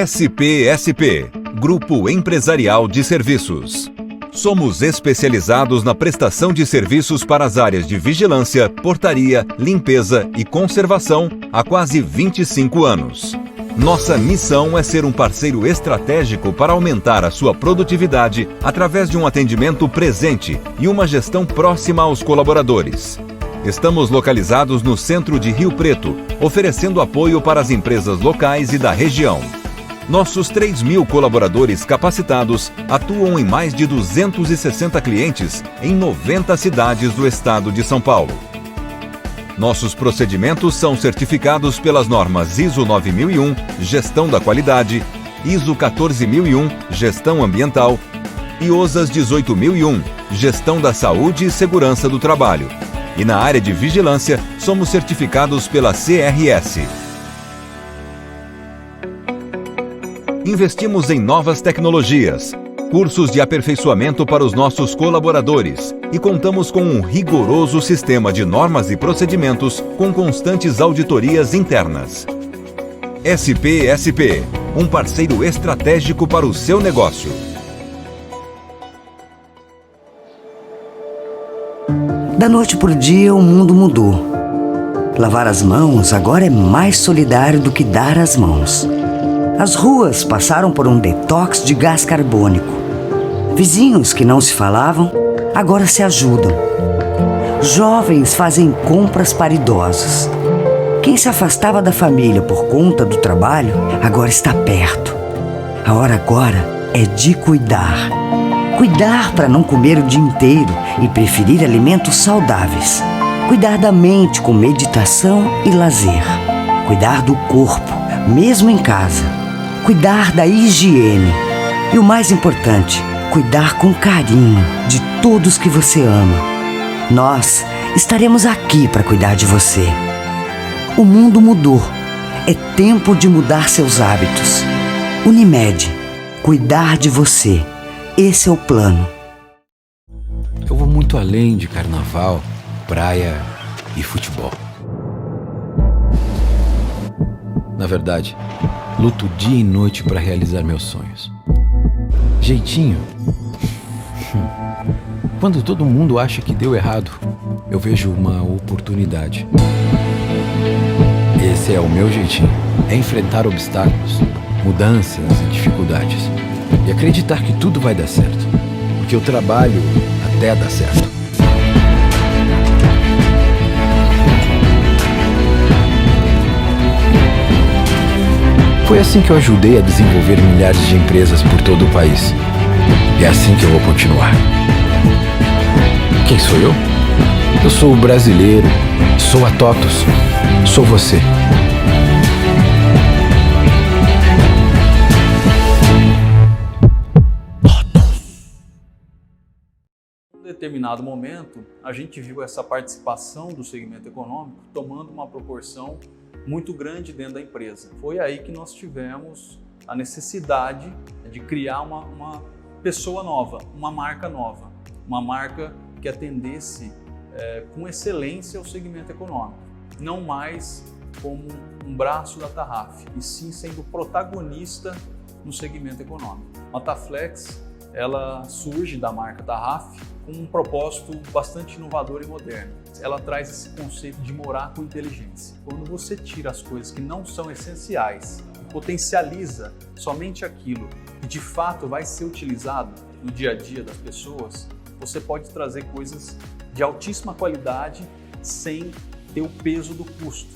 SPSP, Grupo Empresarial de Serviços. Somos especializados na prestação de serviços para as áreas de vigilância, portaria, limpeza e conservação há quase 25 anos. Nossa missão é ser um parceiro estratégico para aumentar a sua produtividade através de um atendimento presente e uma gestão próxima aos colaboradores. Estamos localizados no centro de Rio Preto, oferecendo apoio para as empresas locais e da região. Nossos 3.000 colaboradores capacitados atuam em mais de 260 clientes em 90 cidades do estado de São Paulo. Nossos procedimentos são certificados pelas normas ISO 9001, Gestão da Qualidade, ISO 14001, Gestão Ambiental e OSAS 18001, Gestão da Saúde e Segurança do Trabalho. E na área de vigilância, somos certificados pela CRS. Investimos em novas tecnologias, cursos de aperfeiçoamento para os nossos colaboradores e contamos com um rigoroso sistema de normas e procedimentos com constantes auditorias internas. SPSP, um parceiro estratégico para o seu negócio. Da noite para o dia, o mundo mudou. Lavar as mãos agora é mais solidário do que dar as mãos. As ruas passaram por um detox de gás carbônico. Vizinhos que não se falavam, agora se ajudam. Jovens fazem compras para idosos. Quem se afastava da família por conta do trabalho, agora está perto. A hora agora é de cuidar. Cuidar para não comer o dia inteiro e preferir alimentos saudáveis. Cuidar da mente com meditação e lazer. Cuidar do corpo, mesmo em casa. Cuidar da higiene. E o mais importante, cuidar com carinho de todos que você ama. Nós estaremos aqui para cuidar de você. O mundo mudou. É tempo de mudar seus hábitos. Unimed. Cuidar de você. Esse é o plano. Eu vou muito além de carnaval, praia e futebol. Na verdade, luto dia e noite para realizar meus sonhos. Jeitinho? Quando todo mundo acha que deu errado, eu vejo uma oportunidade. Esse é o meu jeitinho. É enfrentar obstáculos, mudanças e dificuldades. E acreditar que tudo vai dar certo. Porque eu trabalho até dar certo. Foi assim que eu ajudei a desenvolver milhares de empresas por todo o país. E é assim que eu vou continuar. Quem sou eu? Eu sou o brasileiro, sou a TOTUS, sou você. Em determinado momento, a gente viu essa participação do segmento econômico tomando uma proporção muito grande dentro da empresa. Foi aí que nós tivemos a necessidade de criar uma pessoa nova, uma marca nova, uma marca que atendesse com excelência o segmento econômico, não mais como um braço da Tarraf, e sim sendo protagonista no segmento econômico. A Taflex, ela surge da marca Tarraf com um propósito bastante inovador e moderno. Ela traz esse conceito de morar com inteligência. Quando você tira as coisas que não são essenciais e potencializa somente aquilo que de fato vai ser utilizado no dia a dia das pessoas, você pode trazer coisas de altíssima qualidade sem ter o peso do custo.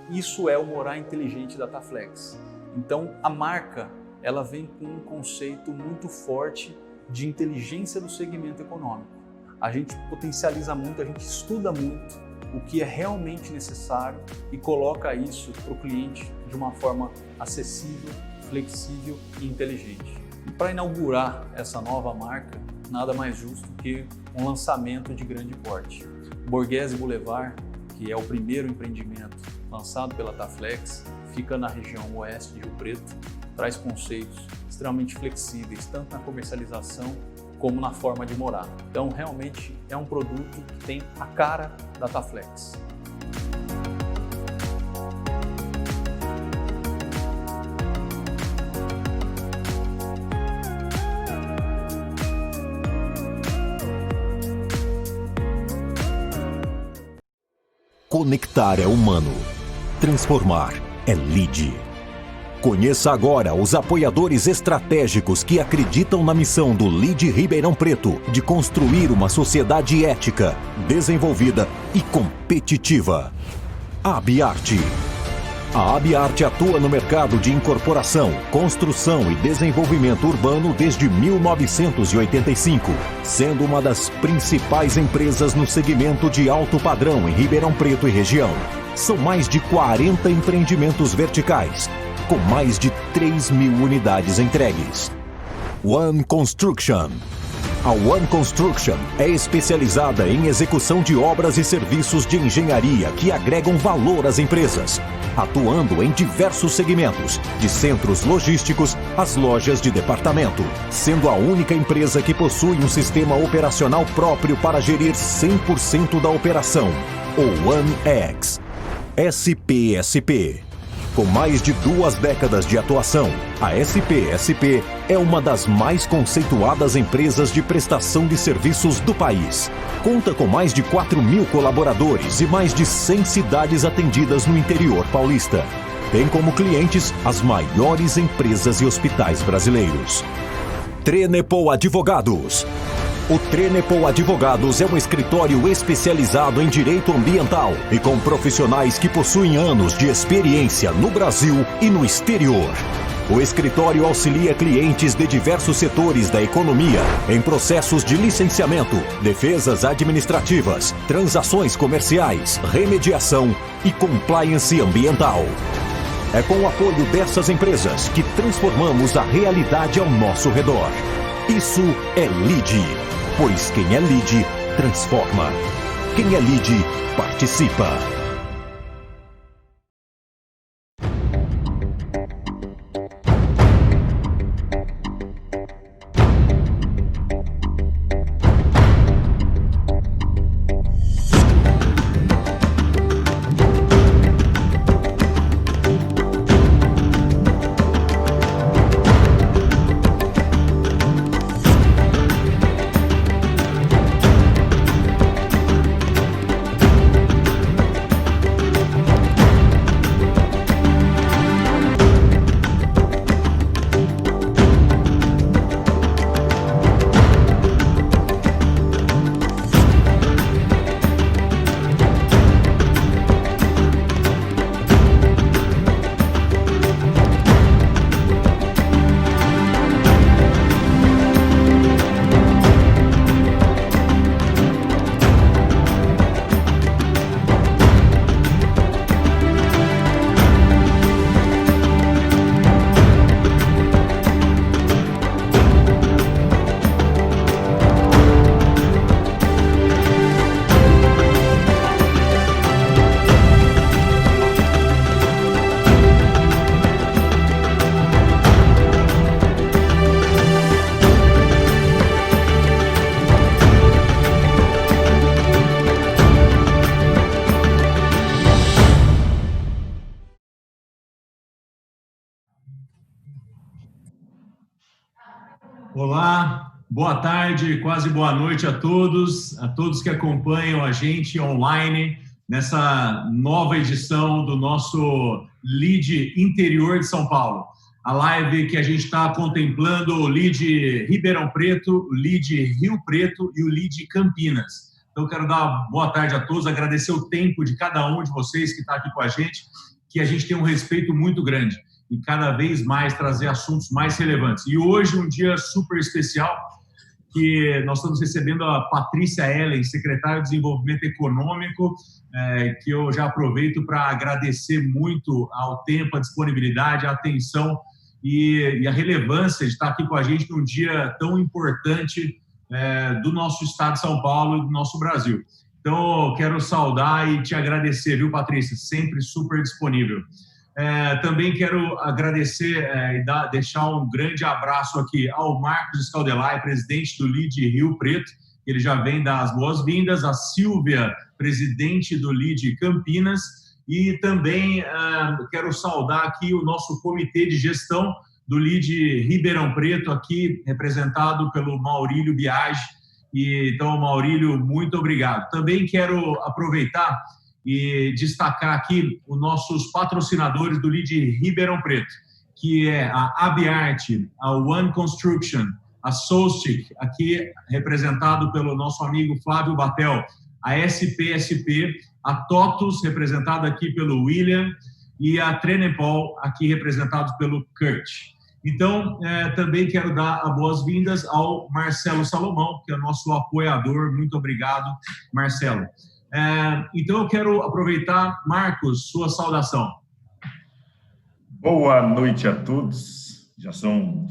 Isso é o morar inteligente da Taflex. Então a marca, ela vem com um conceito muito forte de inteligência do segmento econômico. A gente potencializa muito, a gente estuda muito o que é realmente necessário e coloca isso para o cliente de uma forma acessível, flexível e inteligente. E para inaugurar essa nova marca, nada mais justo que um lançamento de grande porte. Borghese Boulevard, que é o primeiro empreendimento lançado pela Taflex, fica na região oeste de Rio Preto, traz conceitos extremamente flexíveis, tanto na comercialização como na forma de morar. Então, realmente é um produto que tem a cara da Taflex. Conectar é humano. Transformar é Lide. Conheça agora os apoiadores estratégicos que acreditam na missão do Lide Ribeirão Preto de construir uma sociedade ética, desenvolvida e competitiva. Abiarte. A Abiarte atua no mercado de incorporação, construção e desenvolvimento urbano desde 1985, sendo uma das principais empresas no segmento de alto padrão em Ribeirão Preto e região. São mais de 40 empreendimentos verticais, com mais de 3.000 unidades entregues. One Construction. A One Construction é especializada em execução de obras e serviços de engenharia que agregam valor às empresas, atuando em diversos segmentos, de centros logísticos às lojas de departamento, sendo a única empresa que possui um sistema operacional próprio para gerir 100% da operação, o OneX. SPSP. Com mais de 2 décadas de atuação, a SPSP é uma das mais conceituadas empresas de prestação de serviços do país. Conta com mais de 4.000 colaboradores e mais de 100 cidades atendidas no interior paulista. Tem como clientes as maiores empresas e hospitais brasileiros. Trenepol Advogados. O Trenepol Advogados é um escritório especializado em direito ambiental e com profissionais que possuem anos de experiência no Brasil e no exterior. O escritório auxilia clientes de diversos setores da economia em processos de licenciamento, defesas administrativas, transações comerciais, remediação e compliance ambiental. É com o apoio dessas empresas que transformamos a realidade ao nosso redor. Isso é Lide. Pois quem é Lide, transforma. Quem é Lide, participa. Olá, boa tarde, quase boa noite a todos que acompanham a gente online nessa nova edição do nosso Lide Interior de São Paulo. A live que a gente está contemplando o Lide Ribeirão Preto, o Lide Rio Preto e o Lide Campinas. Então, quero dar boa tarde a todos, agradecer o tempo de cada um de vocês que está aqui com a gente, que a gente tem um respeito muito grande e cada vez mais trazer assuntos mais relevantes. E hoje, um dia super especial, que nós estamos recebendo a Patrícia Ellen, secretária de Desenvolvimento Econômico, que eu já aproveito para agradecer muito ao tempo, a disponibilidade, a atenção e a relevância de estar aqui com a gente num dia tão importante do nosso estado de São Paulo e do nosso Brasil. Então, eu quero saudar e te agradecer, viu, Patrícia? Sempre super disponível. Também quero agradecer e deixar um grande abraço aqui ao Marcos Scaldelay, presidente do Lide Rio Preto, ele já vem dar as boas-vindas, a Silvia, presidente do Lide Campinas, e também quero saudar aqui o nosso comitê de gestão do Lide Ribeirão Preto, aqui representado pelo Maurílio Biagi. Então, Maurílio, muito obrigado. Também quero aproveitar e destacar aqui os nossos patrocinadores do Lead Ribeirão Preto, que é a Abiart, a One Construction, a Solstic, aqui representado pelo nosso amigo Flávio Batel, a SPSP, a TOTUS, representada aqui pelo William, e a Trenepol, aqui representado pelo Kurt. Então, também quero dar as boas-vindas ao Marcelo Salomão, que é nosso apoiador. Muito obrigado, Marcelo. Então, eu quero aproveitar, Marcos, sua saudação. Boa noite a todos. Já são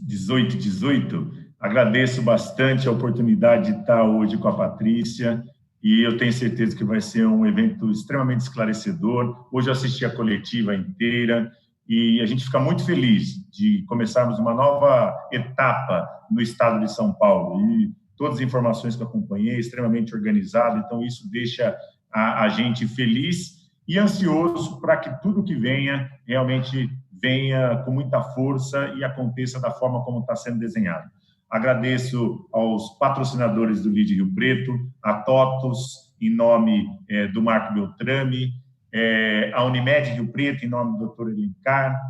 18h18. Agradeço bastante a oportunidade de estar hoje com a Patrícia e eu tenho certeza que vai ser um evento extremamente esclarecedor. Hoje eu assisti a coletiva inteira e a gente fica muito feliz de começarmos uma nova etapa no estado de São Paulo. E todas as informações que eu acompanhei, extremamente organizado, então isso deixa a gente feliz e ansioso para que tudo que venha realmente venha com muita força e aconteça da forma como está sendo desenhado. Agradeço aos patrocinadores do Lead Rio Preto, a TOTUS, em nome do Marco Beltrame, a Unimed Rio Preto, em nome do Dr. Elencar,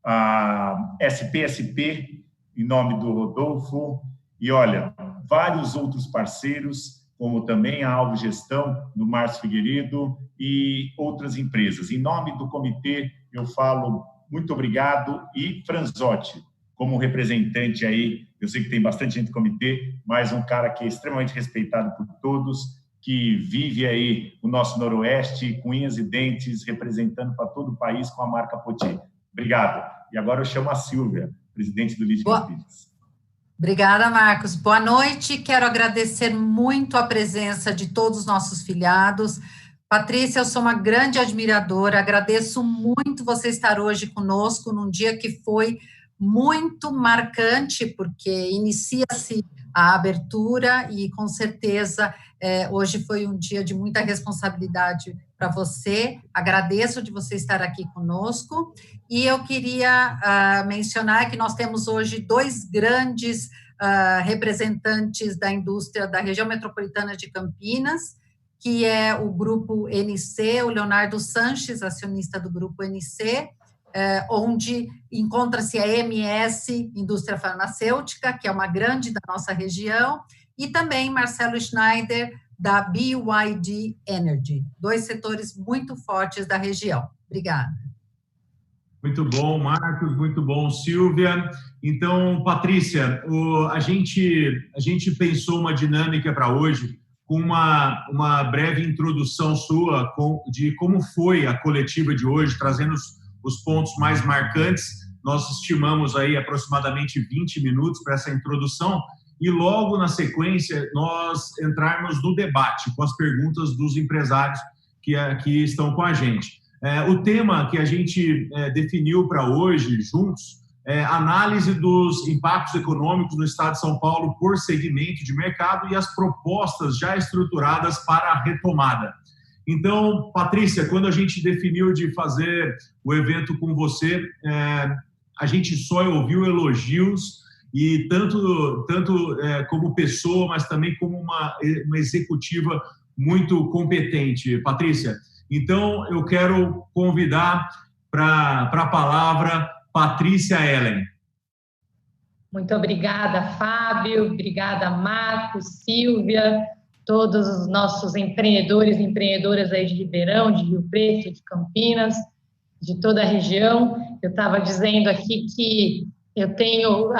a SPSP, em nome do Rodolfo, e olha, vários outros parceiros, como também a Alvo Gestão, do Márcio Figueiredo, e outras empresas. Em nome do comitê, eu falo muito obrigado, e Franzotti, como representante aí, eu sei que tem bastante gente do comitê, mas um cara que é extremamente respeitado por todos, que vive aí o nosso Noroeste, com unhas e dentes, representando para todo o país com a marca Poti. Obrigado. E agora eu chamo a Silvia, presidente do Lead Campinas. Obrigada, Marcos. Boa noite. Quero agradecer muito a presença de todos os nossos filiados. Patrícia, eu sou uma grande admiradora, agradeço muito você estar hoje conosco, num dia que foi muito marcante, porque inicia-se a abertura e, com certeza, hoje foi um dia de muita responsabilidade para você. Agradeço de você estar aqui conosco. E eu queria mencionar que nós temos hoje dois grandes representantes da indústria da região metropolitana de Campinas, que é o Grupo NC, o Leonardo Sanches, acionista do Grupo NC, onde encontra-se a MS, Indústria Farmacêutica, que é uma grande da nossa região, e também Marcelo Schneider, da BYD Energy, dois setores muito fortes da região. Obrigada. Muito bom, Marcos, muito bom, Silvia. Então, Patrícia, a gente pensou uma dinâmica para hoje, com uma breve introdução sua de como foi a coletiva de hoje, trazendo os pontos mais marcantes. Nós estimamos aí aproximadamente 20 minutos para essa introdução e logo na sequência nós entrarmos no debate com as perguntas dos empresários que aqui estão com a gente. O tema que a gente definiu para hoje juntos é análise dos impactos econômicos no estado de São Paulo por segmento de mercado e as propostas já estruturadas para a retomada. Então, Patrícia, quando a gente definiu de fazer o evento com você, a gente só ouviu elogios, e tanto como pessoa, mas também como uma executiva muito competente, Patrícia. Então, eu quero convidar para a palavra Patrícia Ellen. Muito obrigada, Fábio, obrigada, Marcos, Silvia, todos os nossos empreendedores e empreendedoras aí de Ribeirão, de Rio Preto, de Campinas, de toda a região. Eu estava dizendo aqui que eu tenho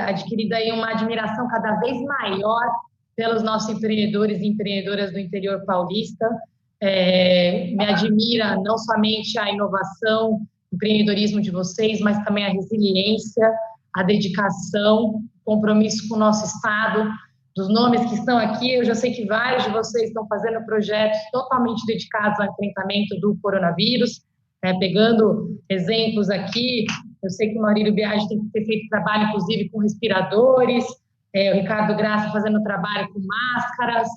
adquirido aí uma admiração cada vez maior pelos nossos empreendedores e empreendedoras do interior paulista. Me admira não somente a inovação, o empreendedorismo de vocês, mas também a resiliência, a dedicação, o compromisso com o nosso Estado. Dos nomes que estão aqui, eu já sei que vários de vocês estão fazendo projetos totalmente dedicados ao enfrentamento do coronavírus, pegando exemplos aqui. Eu sei que o Maurílio Biagi tem que ter feito trabalho, inclusive, com respiradores, o Ricardo Graça fazendo trabalho com máscaras,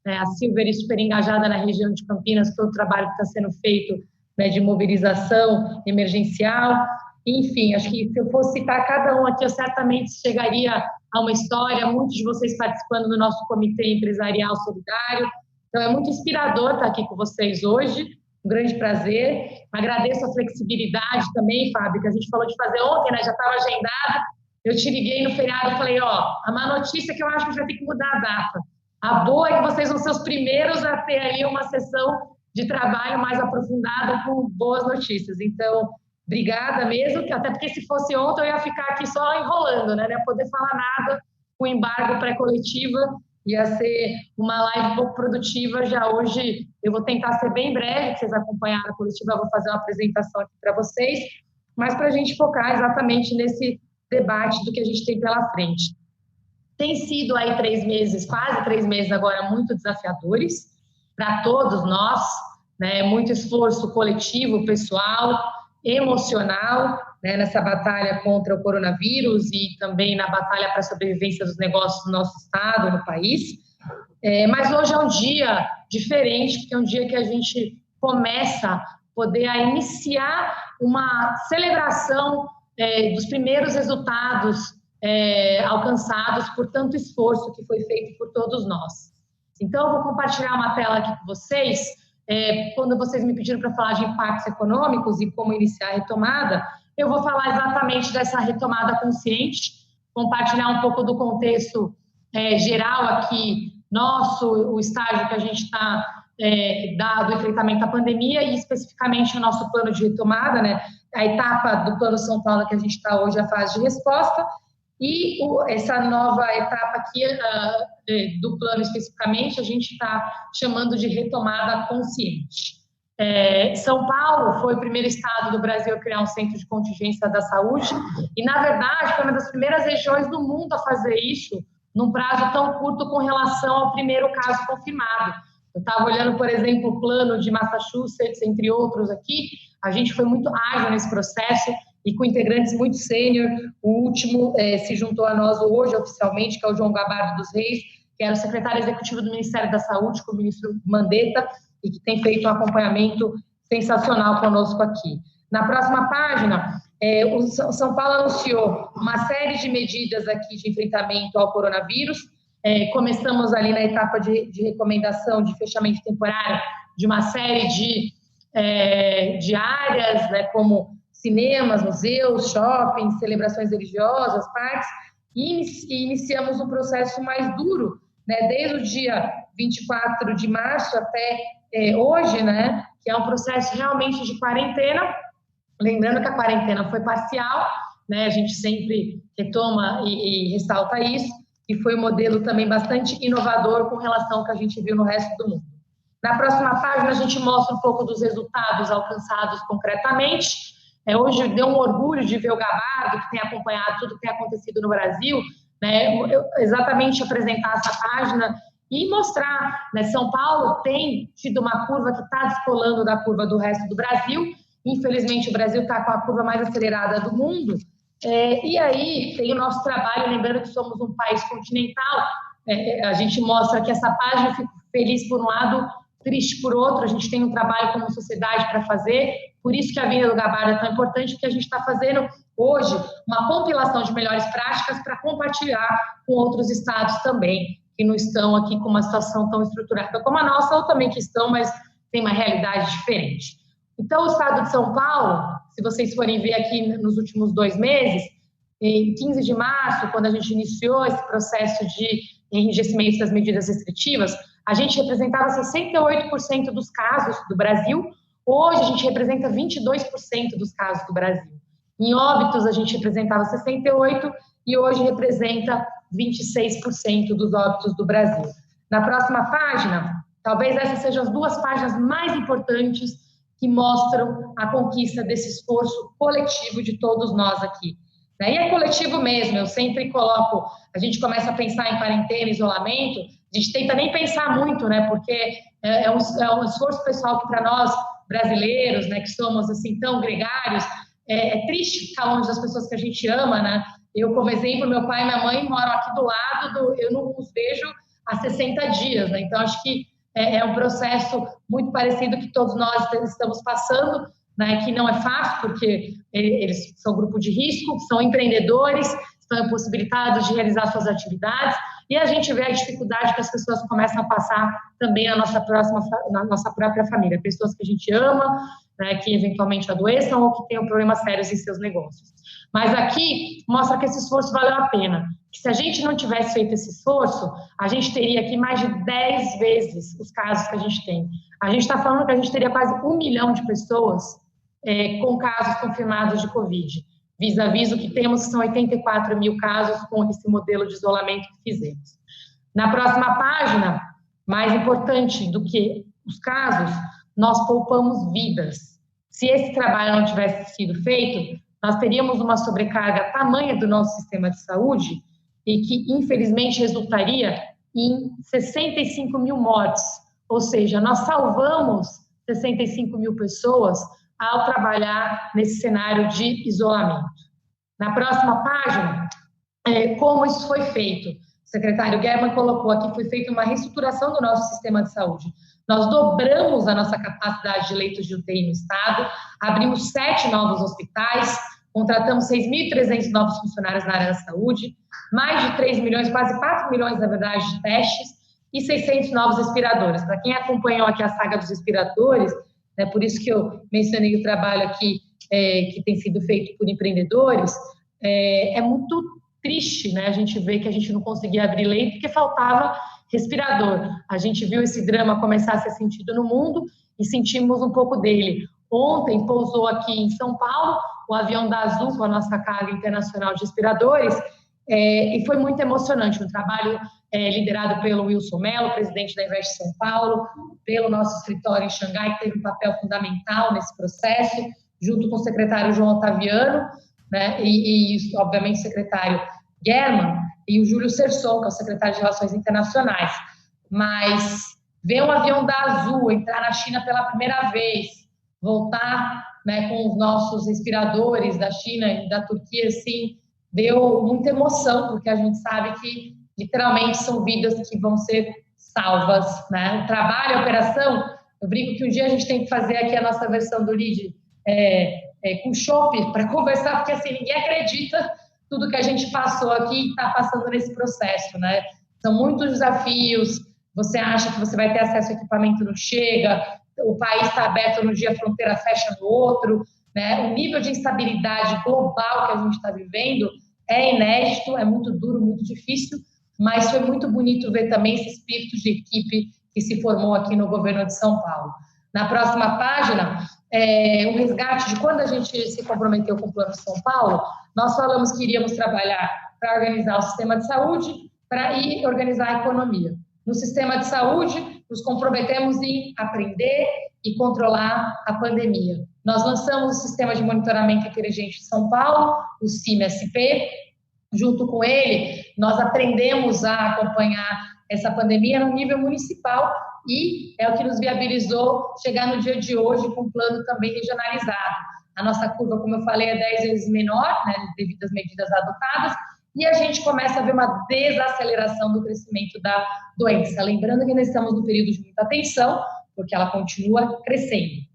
a Silvia super engajada na região de Campinas, todo o trabalho que está sendo feito de mobilização emergencial. Enfim, acho que se eu fosse citar cada um aqui, eu certamente chegaria a uma história, muitos de vocês participando do nosso Comitê Empresarial Solidário. Então, é muito inspirador estar aqui com vocês hoje, um grande prazer. Agradeço a flexibilidade também, Fábio, que a gente falou de fazer ontem, né? Já estava agendado. Eu te liguei no feriado e falei, a má notícia é que eu acho que a gente vai ter que mudar a data. A boa é que vocês vão ser os primeiros a ter aí uma sessão de trabalho mais aprofundada com boas notícias. Então, obrigada mesmo, até porque se fosse ontem eu ia ficar aqui só enrolando, né? Não ia poder falar nada com o embargo pré-coletiva, ia ser uma live pouco produtiva. Já hoje eu vou tentar ser bem breve, que vocês acompanharam a coletiva, eu vou fazer uma apresentação aqui para vocês, mas para a gente focar exatamente nesse debate do que a gente tem pela frente. Tem sido aí 3 meses, quase 3 meses agora, muito desafiadores para todos nós, né? Muito esforço coletivo, pessoal, emocional, né? Nessa batalha contra o coronavírus e também na batalha para a sobrevivência dos negócios do nosso estado, no país. Mas hoje é um dia diferente, porque é um dia que a gente começa a poder iniciar uma celebração dos primeiros resultados alcançados por tanto esforço que foi feito por todos nós. Então, eu vou compartilhar uma tela aqui com vocês. Quando vocês me pediram para falar de impactos econômicos e como iniciar a retomada, eu vou falar exatamente dessa retomada consciente, compartilhar um pouco do contexto geral aqui, o estágio que a gente está dado o enfrentamento à pandemia e especificamente o nosso plano de retomada, né? A etapa do Plano São Paulo que a gente está hoje, a fase de resposta, e essa nova etapa aqui do plano especificamente, a gente está chamando de retomada consciente. São Paulo foi o primeiro estado do Brasil a criar um centro de contingência da saúde e, na verdade, foi uma das primeiras regiões do mundo a fazer isso num prazo tão curto com relação ao primeiro caso confirmado. Eu estava olhando, por exemplo, o plano de Massachusetts, entre outros aqui. A gente foi muito ágil nesse processo e com integrantes muito sênior. O último se juntou a nós hoje, oficialmente, que é o João Gabardo dos Reis, que era o secretário executivo do Ministério da Saúde, com o ministro Mandetta, e que tem feito um acompanhamento sensacional conosco aqui. Na próxima página, o São Paulo anunciou uma série de medidas aqui de enfrentamento ao coronavírus. Começamos ali na etapa de recomendação de fechamento temporário de uma série de áreas, né, como cinemas, museus, shoppings, celebrações religiosas, parques, e iniciamos um processo mais duro, né, desde o dia 24 de março até hoje, né, que é um processo realmente de quarentena. Lembrando que a quarentena foi parcial, né, a gente sempre retoma e ressalta isso, e foi um modelo também bastante inovador com relação ao que a gente viu no resto do mundo. Na próxima página, a gente mostra um pouco dos resultados alcançados concretamente. Hoje deu um orgulho de ver o Gabardo, que tem acompanhado tudo que tem acontecido no Brasil, né, exatamente apresentar essa página e mostrar, né, São Paulo tem tido uma curva que está descolando da curva do resto do Brasil. Infelizmente, o Brasil está com a curva mais acelerada do mundo. E aí tem o nosso trabalho, lembrando que somos um país continental. A gente mostra que essa página, eu fico feliz por um lado, triste por outro. A gente tem um trabalho como sociedade para fazer, por isso que a Vinda do Gabardo é tão importante, porque a gente está fazendo hoje uma compilação de melhores práticas para compartilhar com outros estados também, que não estão aqui com uma situação tão estruturada como a nossa, ou também que estão, mas tem uma realidade diferente. Então, o estado de São Paulo, se vocês forem ver aqui nos últimos 2 meses, em 15 de março, quando a gente iniciou esse processo de enrijecimento das medidas restritivas, a gente representava 68% dos casos do Brasil. Hoje, a gente representa 22% dos casos do Brasil. Em óbitos, a gente representava 68% e hoje representa 26% dos óbitos do Brasil. Na próxima página, talvez essas sejam as 2 páginas mais importantes que mostram a conquista desse esforço coletivo de todos nós aqui. E é coletivo mesmo, eu sempre coloco, a gente começa a pensar em quarentena, isolamento, a gente tenta nem pensar muito, né, porque é um esforço pessoal que para nós, brasileiros, né, que somos assim tão gregários, é triste ficar longe das pessoas que a gente ama, né. Eu, como exemplo, meu pai e minha mãe moram aqui do lado, eu não os vejo há 60 dias, né, então acho que é um processo muito parecido que todos nós estamos passando, né, que não é fácil, porque eles são grupo de risco, são empreendedores, estão impossibilitados de realizar suas atividades, e a gente vê a dificuldade que as pessoas começam a passar também na nossa própria família, pessoas que a gente ama, né, que eventualmente adoeçam ou que tenham problemas sérios em seus negócios. Mas aqui mostra que esse esforço valeu a pena, que se a gente não tivesse feito esse esforço, a gente teria aqui mais de 10 vezes os casos que a gente tem. A gente está falando que a gente teria quase 1 milhão de pessoas com casos confirmados de Covid, vis-à-vis o que temos, que são 84 mil casos com esse modelo de isolamento que fizemos. Na próxima página, mais importante do que os casos, nós poupamos vidas. Se esse trabalho não tivesse sido feito, nós teríamos uma sobrecarga tamanha do nosso sistema de saúde e que, infelizmente, resultaria em 65 mil mortes. Ou seja, nós salvamos 65 mil pessoas ao trabalhar nesse cenário de isolamento. Na próxima página, como isso foi feito. O secretário German colocou aqui, foi feita uma reestruturação do nosso sistema de saúde. Nós dobramos a nossa capacidade de leitos de UTI no estado, abrimos 7 novos hospitais, contratamos 6.300 novos funcionários na área da saúde, mais de 3 milhões, quase 4 milhões, na verdade, de testes e 600 novos respiradores. Para quem acompanhou aqui a saga dos respiradores, né, por isso que eu mencionei o trabalho aqui que tem sido feito por empreendedores, é muito triste, né, a gente vê que a gente não conseguia abrir leito porque faltava respirador. A gente viu esse drama começar a ser sentido no mundo e sentimos um pouco dele. Ontem pousou aqui em São Paulo o avião da Azul com a nossa carga internacional de respiradores e foi muito emocionante, um trabalho liderado pelo Wilson Mello, presidente da Invest São Paulo, pelo nosso escritório em Xangai, que teve um papel fundamental nesse processo, junto com o secretário João Otaviano, né, e obviamente o secretário German e o Júlio Serson, que é o secretário de Relações Internacionais. Mas ver um avião da Azul entrar na China pela primeira vez, voltar, né, com os nossos respiradores da China e da Turquia, assim, deu muita emoção, porque a gente sabe que literalmente são vidas que vão ser salvas, né? O trabalho, a operação, eu brinco que um dia a gente tem que fazer aqui a nossa versão do LEAD com chopp para conversar, porque assim, ninguém acredita tudo que a gente passou aqui e está passando nesse processo, né? São muitos desafios, você acha que você vai ter acesso ao equipamento, não chega, o país está aberto num dia, a fronteira fecha no outro, né? O nível de instabilidade global que a gente está vivendo é inédito, é muito duro, muito difícil, mas foi muito bonito ver também esse espírito de equipe que se formou aqui no governo de São Paulo. Na próxima página, um resgate de quando a gente se comprometeu com o Plano São Paulo, nós falamos que iríamos trabalhar para organizar o sistema de saúde e organizar a economia. No sistema de saúde, nos comprometemos em aprender e controlar a pandemia. Nós lançamos o Sistema de Monitoramento Inteligente de São Paulo, o CIMSP. Junto com ele, nós aprendemos a acompanhar essa pandemia no nível municipal e é o que nos viabilizou chegar no dia de hoje com um plano também regionalizado. A nossa curva, como eu falei, é 10 vezes menor, né, devido às medidas adotadas, e a gente começa a ver uma desaceleração do crescimento da doença. Lembrando que nós estamos no período de muita tensão, porque ela continua crescendo.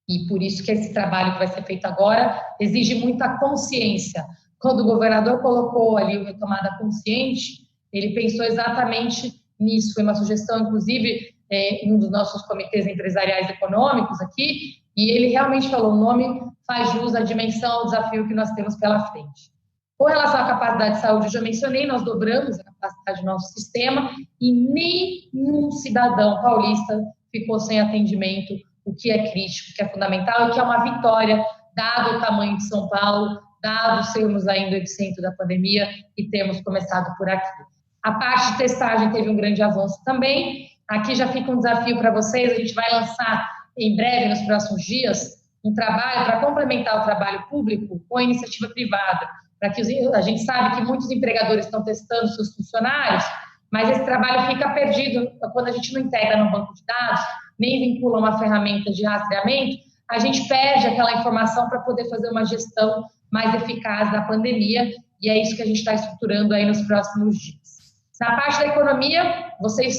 E por isso que esse trabalho que vai ser feito agora exige muita consciência. Quando o governador colocou ali o Retomada Consciente, ele pensou exatamente nisso. Foi uma sugestão, inclusive, em um dos nossos comitês empresariais econômicos aqui, e ele realmente falou, o nome faz jus à dimensão, ao desafio que nós temos pela frente. Com relação à capacidade de saúde, eu já mencionei, nós dobramos a capacidade do nosso sistema e nenhum cidadão paulista ficou sem atendimento, o que é crítico, o que é fundamental, e que é uma vitória, dado o tamanho de São Paulo, dado sermos ainda o epicentro da pandemia e termos começado por aqui. A parte de testagem teve um grande avanço também. Aqui já fica um desafio para vocês, a gente vai lançar em breve, nos próximos dias, um trabalho para complementar o trabalho público com a iniciativa privada, para que a gente sabe que muitos empregadores estão testando seus funcionários, mas esse trabalho fica perdido quando a gente não integra no banco de dados, nem vincula uma ferramenta de rastreamento, a gente perde aquela informação para poder fazer uma gestão mais eficaz da pandemia, e é isso que a gente está estruturando aí nos próximos dias. Na parte da economia,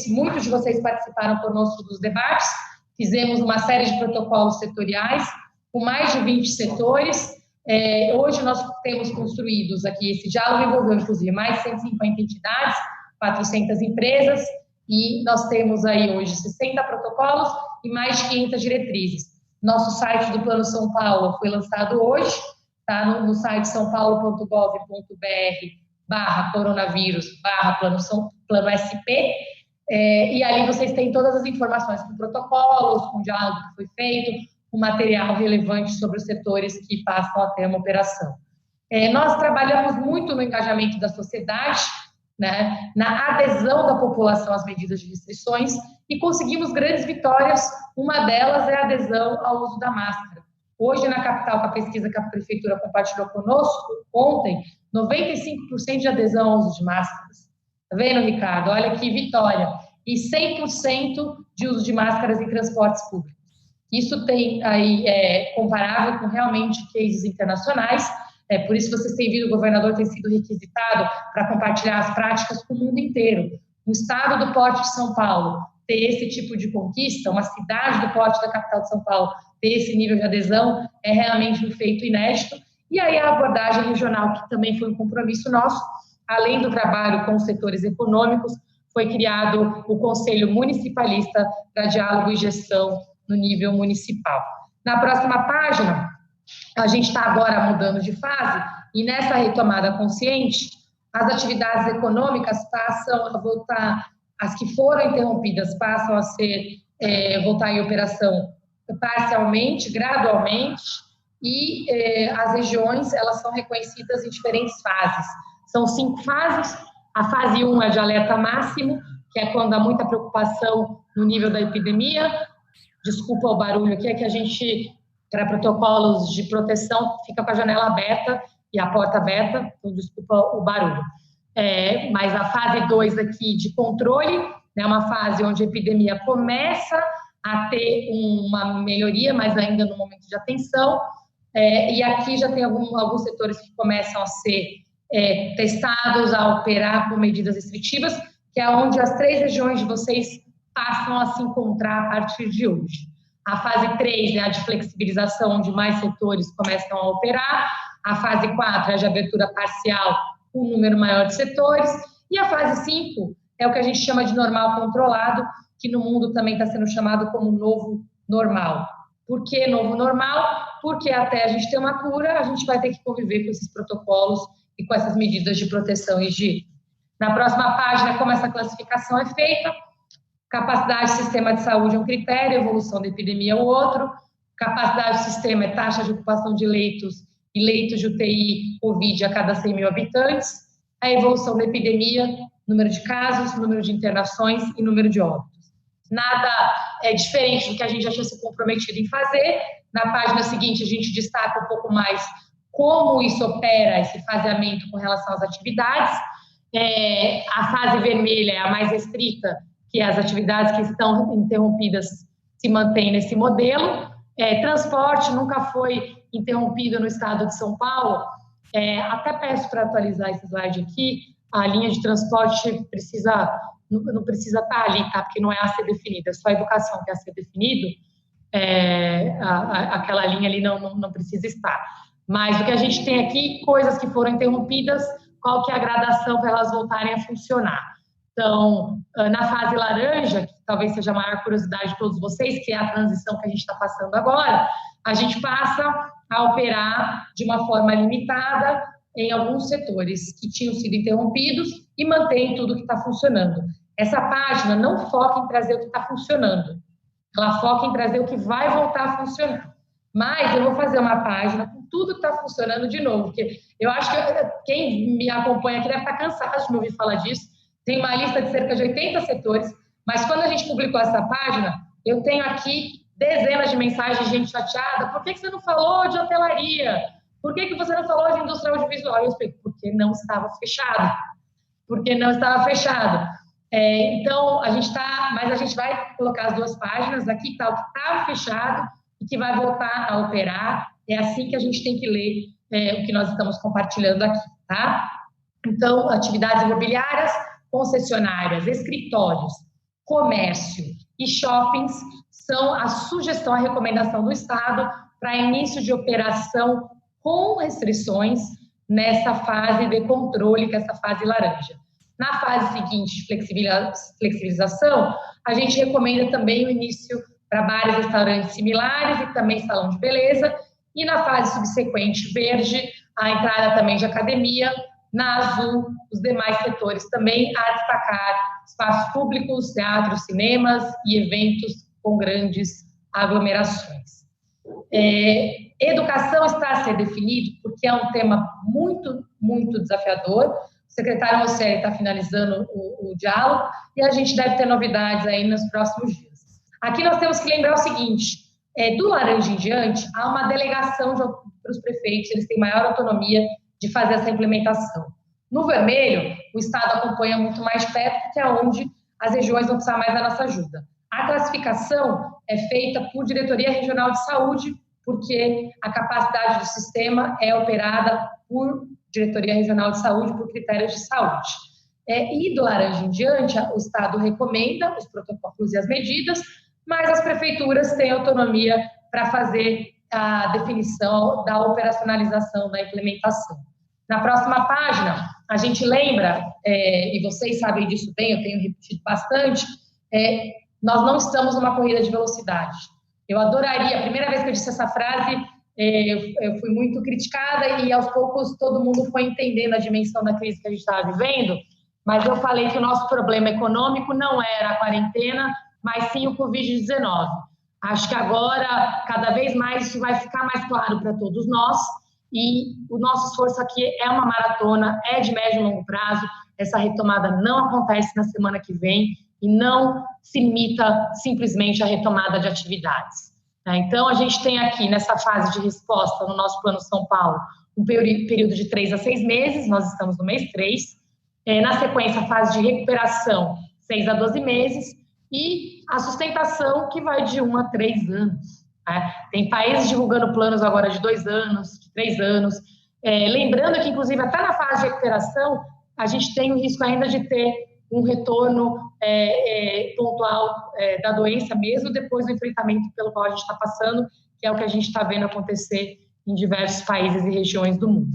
muitos de vocês participaram conosco dos debates, fizemos uma série de protocolos setoriais, com mais de 20 setores. Hoje nós temos construídos aqui, esse diálogo envolveu, inclusive, mais de 150 entidades, 400 empresas, e nós temos aí hoje 60 protocolos e mais de 500 diretrizes. Nosso site do Plano São Paulo foi lançado hoje, está no site saopaulo.gov.br/coronavírus/plano SP, e ali vocês têm todas as informações com protocolos, com o diálogo que foi feito, com material relevante sobre os setores que passam a ter uma operação. Nós trabalhamos muito no engajamento da sociedade, né, na adesão da população às medidas de restrições, e conseguimos grandes vitórias. Uma delas é a adesão ao uso da máscara. Hoje, na capital, com a pesquisa que a Prefeitura compartilhou conosco, ontem, 95% de adesão ao uso de máscaras. Tá vendo, Ricardo? Olha que vitória. E 100% de uso de máscaras em transportes públicos. Isso tem aí comparável com realmente cases internacionais. Por isso vocês têm visto, o governador tem sido requisitado para compartilhar as práticas com o mundo inteiro. Um estado do porte de São Paulo ter esse tipo de conquista, uma cidade do porte da capital de São Paulo ter esse nível de adesão, é realmente um feito inédito. E aí a abordagem regional, que também foi um compromisso nosso, além do trabalho com os setores econômicos, foi criado o Conselho Municipalista para Diálogo e Gestão no nível municipal. Na próxima página, a gente está agora mudando de fase, e nessa retomada consciente, as atividades econômicas passam a voltar, as que foram interrompidas passam a ser, voltar em operação parcialmente, gradualmente, e as regiões, elas são reconhecidas em diferentes fases. São 5 fases. A fase 1 é de alerta máximo, que é quando há muita preocupação no nível da epidemia. Desculpa o barulho aqui, é que a gente, para protocolos de proteção, fica com a janela aberta e a porta aberta, então desculpa o barulho. Mas a fase 2 aqui de controle, é uma fase onde a epidemia começa a ter uma melhoria, mas ainda no momento de atenção, e aqui já tem alguns setores que começam a ser testados, a operar com medidas restritivas, que é onde as 3 regiões de vocês passam a se encontrar a partir de hoje. A fase 3 é a de flexibilização, onde mais setores começam a operar. A fase 4 é a de abertura parcial, com um número maior de setores. E a fase 5 é o que a gente chama de normal controlado, que no mundo também está sendo chamado como novo normal. Por que novo normal? Porque até a gente ter uma cura, a gente vai ter que conviver com esses protocolos e com essas medidas de proteção e higiene. Na próxima página, como essa classificação é feita, capacidade do sistema de saúde é um critério, evolução da epidemia é o outro, capacidade do sistema é taxa de ocupação de leitos e leitos de UTI COVID a cada 100 mil habitantes, a evolução da epidemia, número de casos, número de internações e número de óbitos. Nada é diferente do que a gente já tinha se comprometido em fazer. Na página seguinte, a gente destaca um pouco mais como isso opera, esse faseamento com relação às atividades. A fase vermelha é a mais restrita, que as atividades que estão interrompidas se mantêm nesse modelo. Transporte nunca foi interrompido no estado de São Paulo. Até peço para atualizar esse slide aqui, a linha de transporte não precisa estar ali, tá? Porque não é a ser definida, é só a educação que é a ser definido. Aquela linha ali não precisa estar. Mas o que a gente tem aqui, coisas que foram interrompidas, qual que é a gradação para elas voltarem a funcionar. Então, na fase laranja, que talvez seja a maior curiosidade de todos vocês, que é a transição que a gente está passando agora, a gente passa a operar de uma forma limitada em alguns setores que tinham sido interrompidos e mantém tudo que está funcionando. Essa página não foca em trazer o que está funcionando, ela foca em trazer o que vai voltar a funcionar. Mas eu vou fazer uma página com tudo que está funcionando de novo, porque eu acho que quem me acompanha aqui deve estar cansado de me ouvir falar disso. Tem uma lista de cerca de 80 setores, mas quando a gente publicou essa página, eu tenho aqui dezenas de mensagens de gente chateada. Por que você não falou de hotelaria? Por que você não falou de indústria audiovisual? Eu explico, porque não estava fechado. Porque não estava fechado. Então, mas a gente vai colocar as 2 páginas. Aqui está o que estava fechado e que vai voltar a operar. É assim que a gente tem que ler o que nós estamos compartilhando aqui, tá? Então, atividades imobiliárias, concessionárias, escritórios, comércio e shoppings são a sugestão, a recomendação do Estado para início de operação com restrições nessa fase de controle, que é essa fase laranja. Na fase seguinte, de flexibilização, a gente recomenda também o início para bares e restaurantes similares e também salão de beleza. E na fase subsequente, verde, a entrada também de academia. Na azul, os demais setores também, a destacar espaços públicos, teatros, cinemas e eventos com grandes aglomerações. Educação está a ser definido porque é um tema muito, muito desafiador. O secretário Rosselli está finalizando o diálogo e a gente deve ter novidades aí nos próximos dias. Aqui nós temos que lembrar o seguinte, do laranja em diante, há uma delegação para os prefeitos, eles têm maior autonomia de fazer essa implementação. No vermelho, o Estado acompanha muito mais de perto, que é onde as regiões vão precisar mais da nossa ajuda. A classificação é feita por Diretoria Regional de Saúde, porque a capacidade do sistema é operada por Diretoria Regional de Saúde, por critérios de saúde. E do laranja em diante, o Estado recomenda os protocolos e as medidas, mas as prefeituras têm autonomia para fazer a definição da operacionalização da implementação. Na próxima página, a gente lembra, e vocês sabem disso bem, eu tenho repetido bastante, nós não estamos numa corrida de velocidade. Eu adoraria, a primeira vez que eu disse essa frase, eu fui muito criticada e aos poucos todo mundo foi entendendo a dimensão da crise que a gente estava vivendo, mas eu falei que o nosso problema econômico não era a quarentena, mas sim o Covid-19. Acho que agora, cada vez mais, isso vai ficar mais claro para todos nós e o nosso esforço aqui é uma maratona, é de médio e longo prazo, essa retomada não acontece na semana que vem e não se limita simplesmente à retomada de atividades. Então, a gente tem aqui, nessa fase de resposta, no nosso Plano São Paulo, um período de 3 a 6 meses, nós estamos no mês 3. Na sequência, a fase de recuperação, 6 a 12 meses, e a sustentação, que vai de 1 a 3 anos. Tem países divulgando planos agora de 2 anos, de 3 anos. Lembrando que, inclusive, até na fase de recuperação, a gente tem o risco ainda de ter um retorno pontual da doença, mesmo depois do enfrentamento pelo qual a gente está passando, que é o que a gente está vendo acontecer em diversos países e regiões do mundo.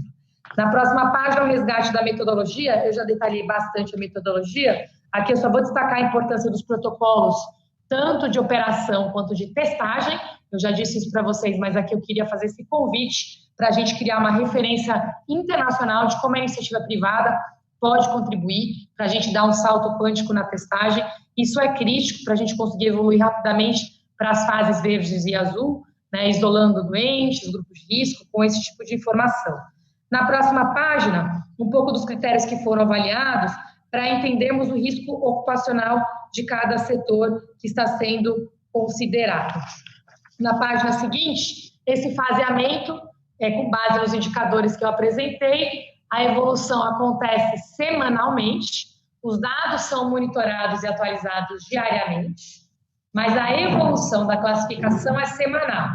Na próxima página, o resgate da metodologia, eu já detalhei bastante a metodologia, aqui eu só vou destacar a importância dos protocolos, tanto de operação quanto de testagem, eu já disse isso para vocês, mas aqui eu queria fazer esse convite para a gente criar uma referência internacional de como a iniciativa privada pode contribuir para a gente dar um salto quântico na testagem. Isso é crítico para a gente conseguir evoluir rapidamente para as fases verdes e azul, isolando doentes, grupos de risco, com esse tipo de informação. Na próxima página, um pouco dos critérios que foram avaliados para entendermos o risco ocupacional de cada setor que está sendo considerado. Na página seguinte, esse faseamento, com base nos indicadores que eu apresentei, a evolução acontece semanalmente, os dados são monitorados e atualizados diariamente, mas a evolução da classificação é semanal.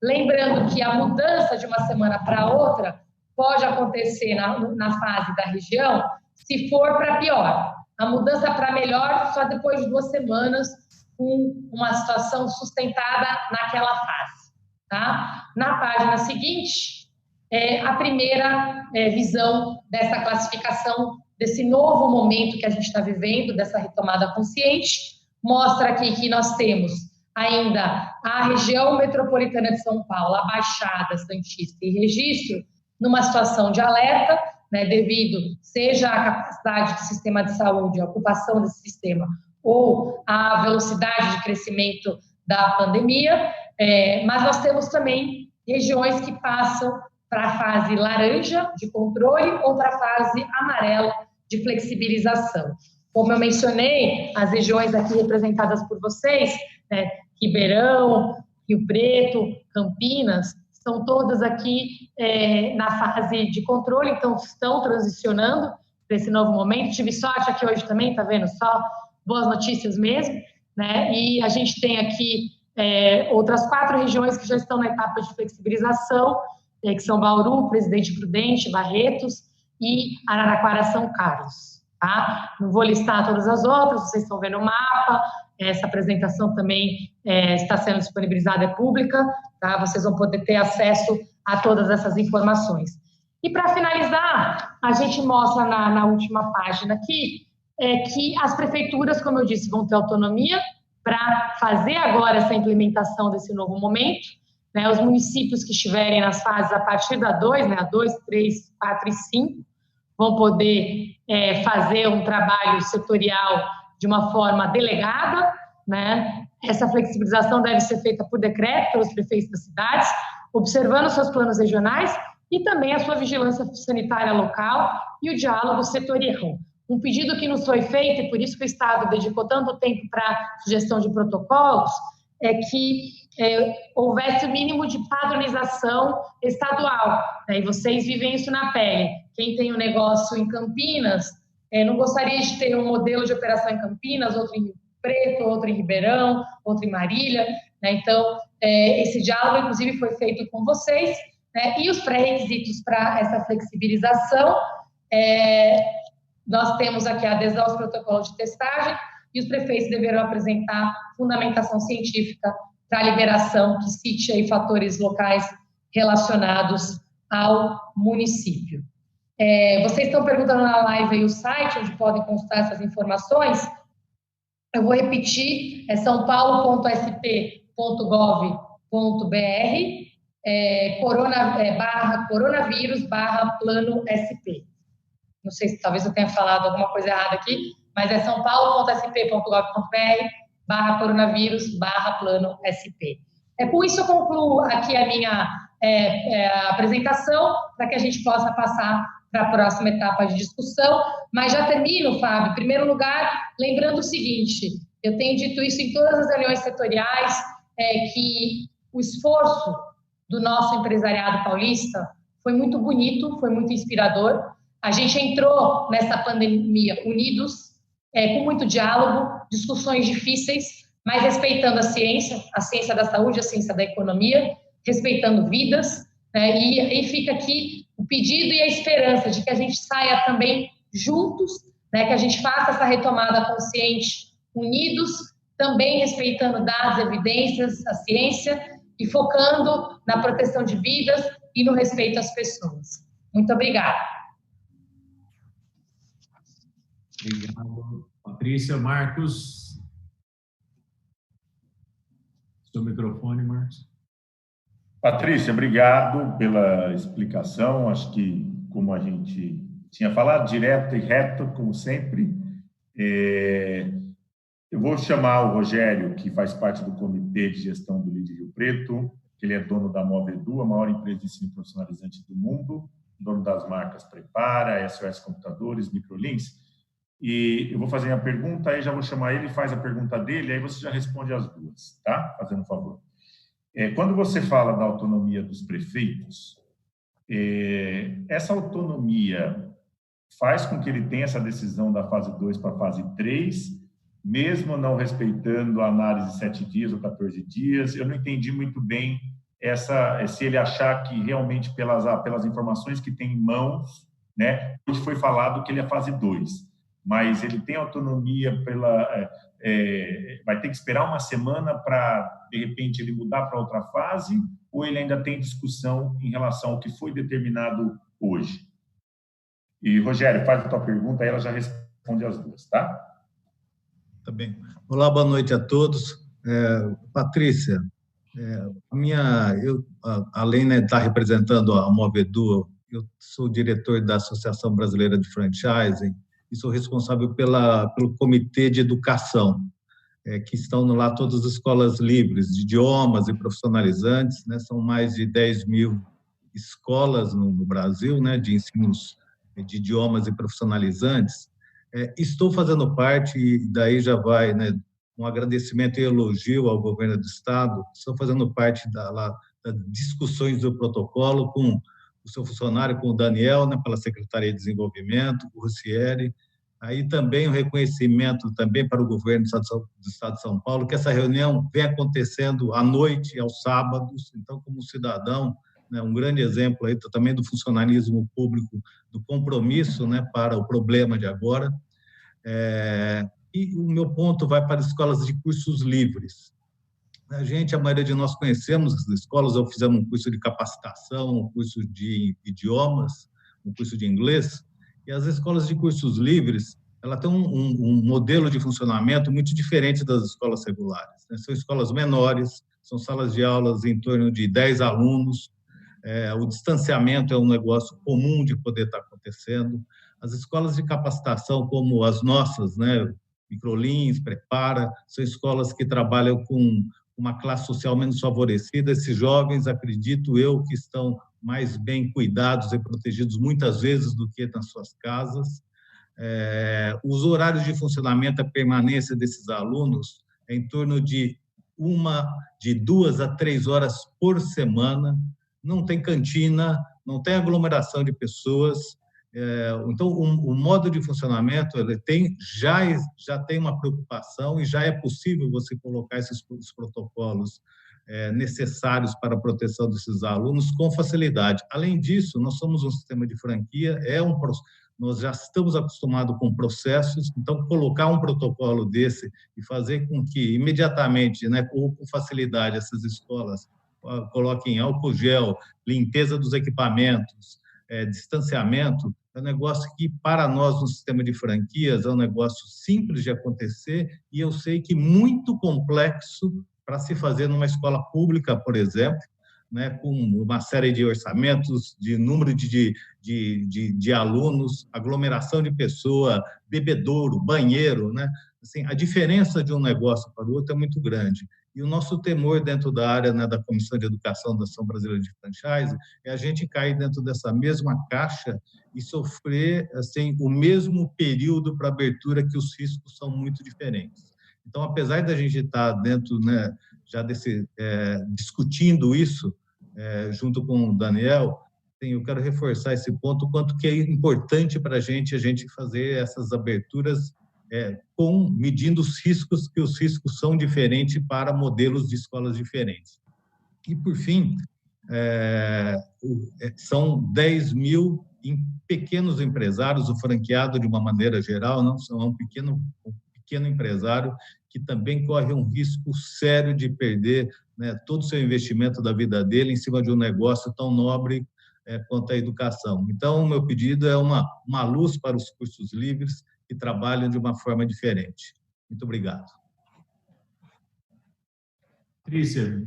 Lembrando que a mudança de uma semana para outra pode acontecer na fase da região, se for para pior. A mudança para melhor só depois de 2 semanas, com uma situação sustentada naquela fase. Tá? Na página seguinte, a primeira visão dessa classificação, desse novo momento que a gente está vivendo, dessa retomada consciente, mostra aqui que nós temos ainda a região metropolitana de São Paulo, a Baixada Santista e Registro, numa situação de alerta, devido seja à capacidade do sistema de saúde, a ocupação desse sistema, ou à velocidade de crescimento da pandemia, mas nós temos também regiões que passam para a fase laranja de controle ou para a fase amarela de flexibilização. Como eu mencionei, as regiões aqui representadas por vocês, Ribeirão, Rio Preto, Campinas, são todas aqui na fase de controle, então estão transicionando para esse novo momento. Tive sorte aqui hoje também, tá vendo? Só boas notícias mesmo, E a gente tem aqui outras 4 regiões que já estão na etapa de flexibilização, que são Bauru, Presidente Prudente, Barretos e Araraquara, São Carlos. tá? Não vou listar todas as outras, vocês estão vendo o mapa, essa apresentação também está sendo disponibilizada, é pública, tá? Vocês vão poder ter acesso a todas essas informações. E para finalizar, a gente mostra na última página aqui que as prefeituras, como eu disse, vão ter autonomia para fazer agora essa implementação desse novo momento, né? Os municípios que estiverem nas fases a partir da 2, né, a 2, 3, 4 e 5, vão poder fazer um trabalho setorial de uma forma delegada, né? Essa flexibilização deve ser feita por decreto pelos prefeitos das cidades, observando seus planos regionais e também a sua vigilância sanitária local e o diálogo setorial. Um pedido que nos foi feito, e por isso que o Estado dedicou tanto tempo para sugestão de protocolos, é que houvesse o mínimo de padronização estadual, né? E vocês vivem isso na pele. Quem tem um negócio em Campinas, não gostaria de ter um modelo de operação em Campinas, outro em Rio Preto, outro em Ribeirão, outro em Marília, né? Então, esse diálogo, inclusive, foi feito com vocês, né? E os pré-requisitos para essa flexibilização, nós temos aqui a adesão aos protocolos de testagem e os prefeitos deverão apresentar fundamentação científica para a liberação que cite aí fatores locais relacionados ao município. Vocês estão perguntando na live aí o site onde podem consultar essas informações. Eu vou repetir, é saopaulo.sp.gov.br, coronavírus/plano-SP. Não sei se talvez eu tenha falado alguma coisa errada aqui, mas é saopaulo.sp.gov.br/coronavírus/plano-SP. Com isso eu concluo aqui a minha apresentação, para que a gente possa passar para a próxima etapa de discussão, mas já termino, Fábio, em primeiro lugar, lembrando o seguinte, eu tenho dito isso em todas as reuniões setoriais, que o esforço do nosso empresariado paulista foi muito bonito, foi muito inspirador. A gente entrou nessa pandemia unidos, com muito diálogo, discussões difíceis, mas respeitando a ciência da saúde, a ciência da economia, respeitando vidas, né? E fica aqui o pedido e a esperança de que a gente saia também juntos, né? Que a gente faça essa retomada consciente, unidos, também respeitando dados, evidências, a ciência e focando na proteção de vidas e no respeito às pessoas. Muito obrigada. Obrigado, Patrícia. Marcos, seu microfone, Marcos. Patrícia, obrigado pela explicação. Acho que, como a gente tinha falado, direto e reto, como sempre. Eu vou chamar o Rogério, que faz parte do Comitê de Gestão do LIDE Rio Preto, que ele é dono da Movedu, a maior empresa de ensino profissionalizante do mundo, dono das marcas Prepara, SOS Computadores, Microlinks. E eu vou fazer a pergunta, aí já vou chamar ele, faz a pergunta dele, aí você já responde as duas, tá? Fazendo um favor. Quando você fala da autonomia dos prefeitos, essa autonomia faz com que ele tenha essa decisão da fase 2 para a fase 3, mesmo não respeitando a análise de 7 dias ou 14 dias. Eu não entendi muito bem se ele achar que realmente pelas informações que tem em mãos, né, hoje foi falado que ele é fase 2, mas ele tem autonomia vai ter que esperar uma semana para, de repente, ele mudar para outra fase, ou ele ainda tem discussão em relação ao que foi determinado hoje? E, Rogério, faz a tua pergunta, aí ela já responde as duas, tá? Tá bem. Olá, boa noite a todos. Patrícia, além de estar representando a Movedu, eu sou diretor da Associação Brasileira de Franchising e sou responsável pelo Comitê de Educação, que estão lá todas as escolas livres de idiomas e profissionalizantes, né? São mais de 10 mil escolas no Brasil, né, de ensinos de idiomas e profissionalizantes. Estou fazendo parte, e daí já vai, né, um agradecimento e elogio ao governo do Estado, estou fazendo parte das discussões do protocolo com o seu funcionário, com o Daniel, né, pela Secretaria de Desenvolvimento, o Russieri, aí também o reconhecimento também para o governo do Estado de São Paulo, que essa reunião vem acontecendo à noite e aos sábados, então, como cidadão, né, um grande exemplo aí também do funcionalismo público, do compromisso, né, para o problema de agora. E o meu ponto vai para escolas de cursos livres. A maioria de nós conhecemos as escolas, ou fizemos um curso de capacitação, um curso de idiomas, um curso de inglês, e as escolas de cursos livres, ela tem um modelo de funcionamento muito diferente das escolas regulares, né? São escolas menores, são salas de aulas em torno de 10 alunos, o distanciamento é um negócio comum de poder estar acontecendo. As escolas de capacitação, como as nossas, né, Microlins, Prepara, são escolas que trabalham com uma classe social menos favorecida. Esses jovens, acredito eu, que estão mais bem cuidados e protegidos muitas vezes do que nas suas casas. Os horários de funcionamento, a permanência desses alunos é em torno de 2 a 3 horas por semana. Não tem cantina, não tem aglomeração de pessoas. Então, o modo de funcionamento ele já tem uma preocupação e já é possível você colocar esses protocolos necessários para a proteção desses alunos com facilidade. Além disso, nós somos um sistema de franquia, nós já estamos acostumados com processos, então colocar um protocolo desse e fazer com que imediatamente, né, com facilidade, essas escolas coloquem álcool gel, limpeza dos equipamentos, distanciamento, é um negócio que, para nós, no sistema de franquias, é um negócio simples de acontecer e eu sei que muito complexo para se fazer numa escola pública, por exemplo, né, com uma série de orçamentos, de número de alunos, aglomeração de pessoa, bebedouro, banheiro, né? Assim, a diferença de um negócio para o outro é muito grande. E o nosso temor dentro da área, né, da Comissão de Educação da Associação Brasileira de Franchise é a gente cair dentro dessa mesma caixa e sofrer assim, o mesmo período para abertura, que os riscos são muito diferentes. Então, apesar da gente estar dentro, né, já discutindo isso, junto com o Daniel, eu quero reforçar esse ponto, o quanto que é importante para a gente fazer essas aberturas medindo os riscos, que os riscos são diferentes para modelos de escolas diferentes. E, por fim, são 10 mil pequenos empresários, o franqueado, de uma maneira geral, não são um pequeno empresário que também corre um risco sério de perder, né, todo o seu investimento da vida dele em cima de um negócio tão nobre quanto a educação. Então, o meu pedido é uma luz para os cursos livres que trabalham de uma forma diferente. Muito obrigado. Patrícia.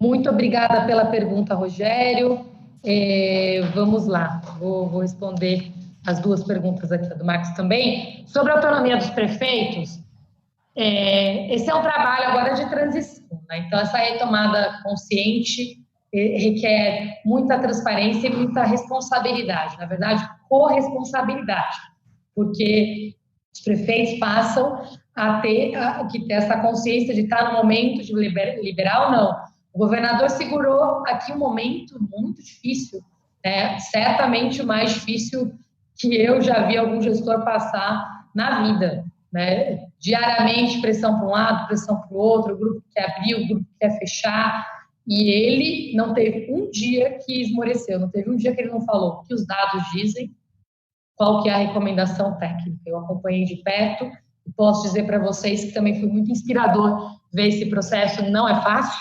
Muito obrigada pela pergunta, Rogério. Vamos lá, vou responder as duas perguntas aqui do Marcos também. Sobre a autonomia dos prefeitos, esse é um trabalho agora de transição, né? Então, essa retomada consciente requer muita transparência e muita responsabilidade, na verdade, corresponsabilidade, porque os prefeitos passam a ter essa consciência de estar no momento de liberar ou não. O governador segurou aqui um momento muito difícil, certamente o mais difícil que eu já vi algum gestor passar na vida, né? Diariamente, pressão para um lado, pressão para o outro, o grupo que quer abrir, o grupo que quer fechar, e ele não teve um dia que esmoreceu, não teve um dia que ele não falou o que os dados dizem, qual que é a recomendação técnica. Eu acompanhei de perto e posso dizer para vocês que também foi muito inspirador ver esse processo, não é fácil,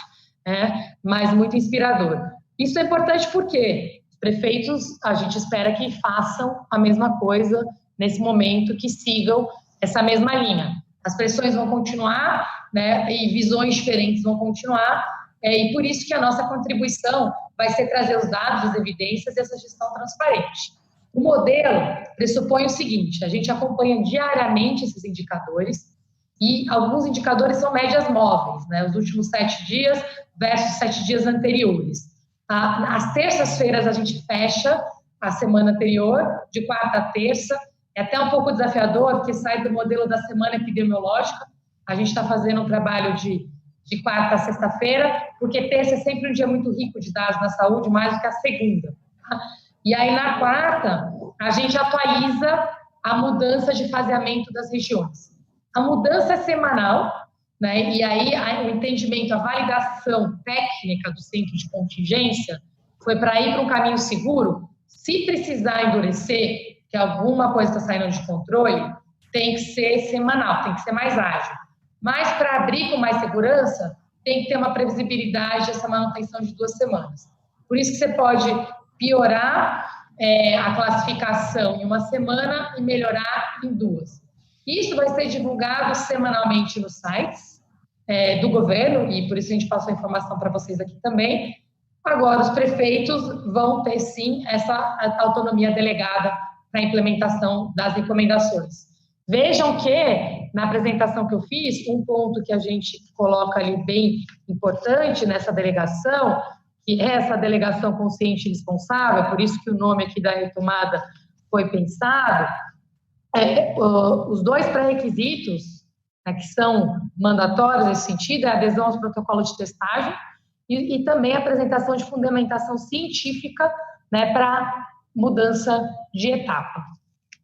mas muito inspirador. Isso é importante porque os prefeitos, a gente espera que façam a mesma coisa nesse momento, que sigam essa mesma linha. As pressões vão continuar, né, e visões diferentes vão continuar, e por isso que a nossa contribuição vai ser trazer os dados, as evidências e essa gestão transparente. O modelo pressupõe o seguinte: a gente acompanha diariamente esses indicadores, e alguns indicadores são médias móveis, né, os últimos 7 dias versus 7 dias anteriores. Às terças-feiras a gente fecha a semana anterior, de quarta a terça. É até um pouco desafiador, porque sai do modelo da semana epidemiológica. A gente está fazendo um trabalho de quarta a sexta-feira, porque terça é sempre um dia muito rico de dados na saúde, mais do que a segunda. E aí, na quarta, a gente atualiza a mudança de faseamento das regiões. A mudança é semanal, né? E aí o entendimento, a validação técnica do centro de contingência foi para ir para um caminho seguro. Se precisar endurecer, que alguma coisa está saindo de controle, tem que ser semanal, tem que ser mais ágil. Mas para abrir com mais segurança, tem que ter uma previsibilidade dessa manutenção de 2 semanas. Por isso que você pode piorar a classificação em 1 semana e melhorar em 2. Isso vai ser divulgado semanalmente nos sites do governo, e por isso a gente passou a informação para vocês aqui também. Agora, os prefeitos vão ter, sim, essa autonomia delegada para a implementação das recomendações. Vejam que, na apresentação que eu fiz, um ponto que a gente coloca ali bem importante nessa delegação, que é essa delegação consciente e responsável, por isso que o nome aqui da retomada foi pensado, os 2 pré-requisitos, né, que são mandatórios nesse sentido, é a adesão aos protocolos de testagem e também a apresentação de fundamentação científica, né, para mudança de etapa.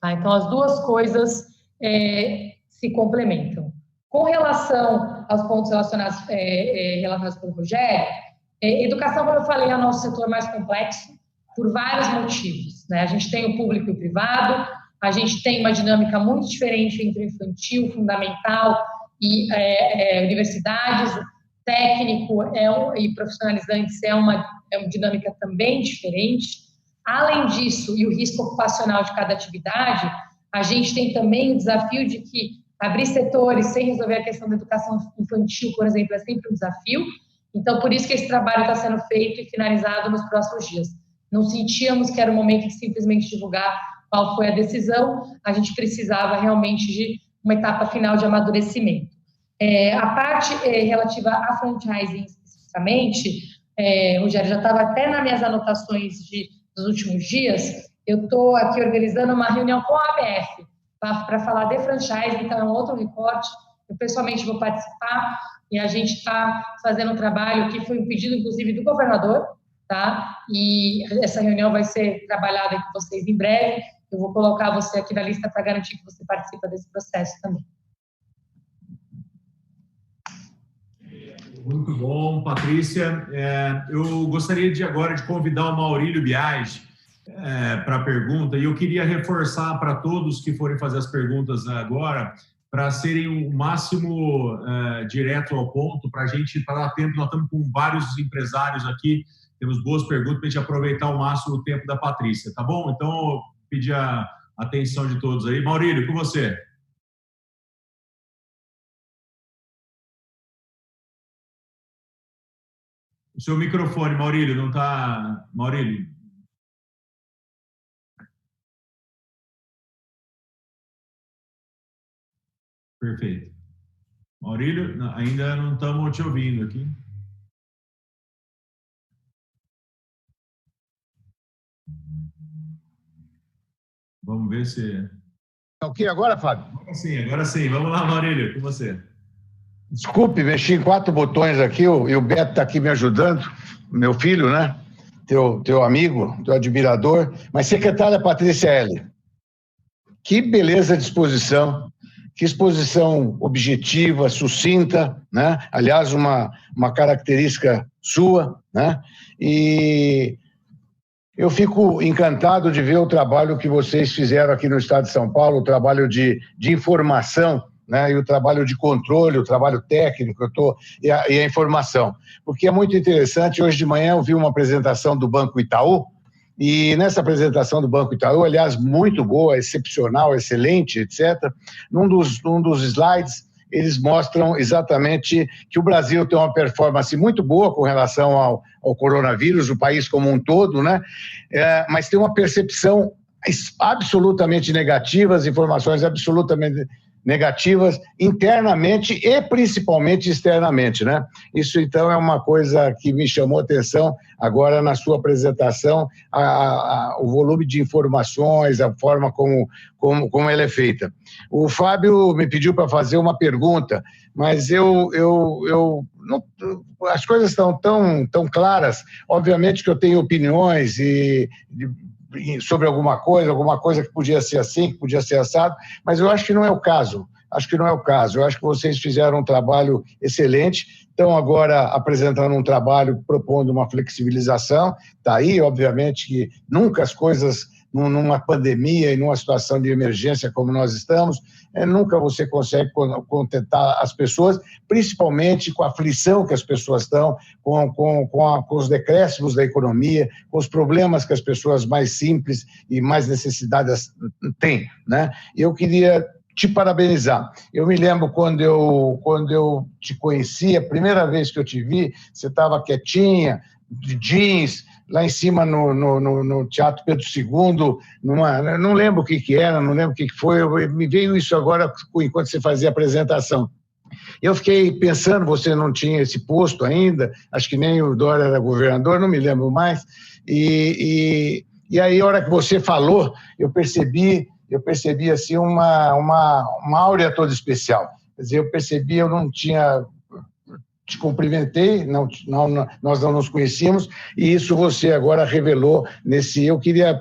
Tá? Então, as 2 coisas se complementam. Com relação aos pontos relacionados pelo Rogério, educação, como eu falei, é o nosso setor mais complexo por vários motivos, né? A gente tem o público e o privado, a gente tem uma dinâmica muito diferente entre infantil, fundamental e universidades, técnico e profissionalizantes é uma dinâmica também diferente. Além disso, e o risco ocupacional de cada atividade, a gente tem também o desafio de que abrir setores sem resolver a questão da educação infantil, por exemplo, é sempre um desafio. Então, por isso que esse trabalho está sendo feito e finalizado nos próximos dias. Não sentíamos que era o momento de simplesmente divulgar qual foi a decisão, a gente precisava realmente de uma etapa final de amadurecimento. A parte relativa a franchising especificamente, Rogério, já estava até nas minhas anotações dos últimos dias, eu estou aqui organizando uma reunião com a ABF para falar de franchising, então é um outro recorte, eu pessoalmente vou participar e a gente está fazendo um trabalho que foi um pedido, inclusive, do governador, tá? E essa reunião vai ser trabalhada com vocês em breve, eu vou colocar você aqui na lista para garantir que você participa desse processo também. Muito bom, Patrícia. Eu gostaria agora de convidar o Maurílio Biagi para a pergunta, e eu queria reforçar para todos que forem fazer as perguntas agora, para serem o máximo direto ao ponto, para a gente dar tempo. Nós estamos com vários empresários aqui, temos boas perguntas para a gente aproveitar ao máximo o tempo da Patrícia, tá bom? Então, eu pedi a atenção de todos aí. Maurílio, com você. O seu microfone, Maurílio, não está... Maurílio. Perfeito. Maurílio, ainda não estamos te ouvindo aqui. Vamos ver se... Ok, agora, Fábio? Agora sim. Vamos lá, Maurílio, com você. Desculpe, mexi em 4 botões aqui, e o Beto está aqui me ajudando, meu filho, né? Teu amigo, teu admirador. Mas, secretária Patrícia Heller, que beleza de exposição, que exposição objetiva, sucinta, né? Aliás, uma característica sua, né? E eu fico encantado de ver o trabalho que vocês fizeram aqui no estado de São Paulo, o trabalho de informação, né, e o trabalho de controle, o trabalho técnico e a informação. Porque é muito interessante, hoje de manhã eu vi uma apresentação do Banco Itaú, e nessa apresentação do Banco Itaú, aliás, muito boa, excepcional, excelente, etc., num dos slides, eles mostram exatamente que o Brasil tem uma performance muito boa com relação ao coronavírus, o país como um todo, né? Mas tem uma percepção absolutamente negativa, as informações absolutamente negativas internamente e principalmente externamente, né? Isso, então, é uma coisa que me chamou a atenção agora na sua apresentação, o volume de informações, a forma como ela é feita. O Fábio me pediu para fazer uma pergunta, mas eu não, as coisas estão tão claras. Obviamente que eu tenho opiniões sobre alguma coisa que podia ser assim, que podia ser assado, mas eu acho que não é o caso. acho que não é o caso. Eu acho que vocês fizeram um trabalho excelente, estão agora apresentando um trabalho propondo uma flexibilização. Está aí, obviamente, que nunca as coisas, numa pandemia e numa situação de emergência como nós estamos, nunca você consegue contentar as pessoas, principalmente com a aflição que as pessoas estão, com os decréscimos da economia, com os problemas que as pessoas mais simples e mais necessitadas têm, né? Eu queria te parabenizar. Eu me lembro quando eu te conheci, a primeira vez que eu te vi, você estava quietinha, de jeans, lá em cima no Teatro Pedro II, não lembro o que era, não lembro o que foi, me veio isso agora enquanto você fazia a apresentação. Eu fiquei pensando, você não tinha esse posto ainda, acho que nem o Dória era governador, não me lembro mais, e aí a hora que você falou, eu percebi assim uma áurea toda especial. Quer dizer, eu não tinha... Te cumprimentei, nós não nos conhecíamos, e isso você agora revelou nesse... Eu queria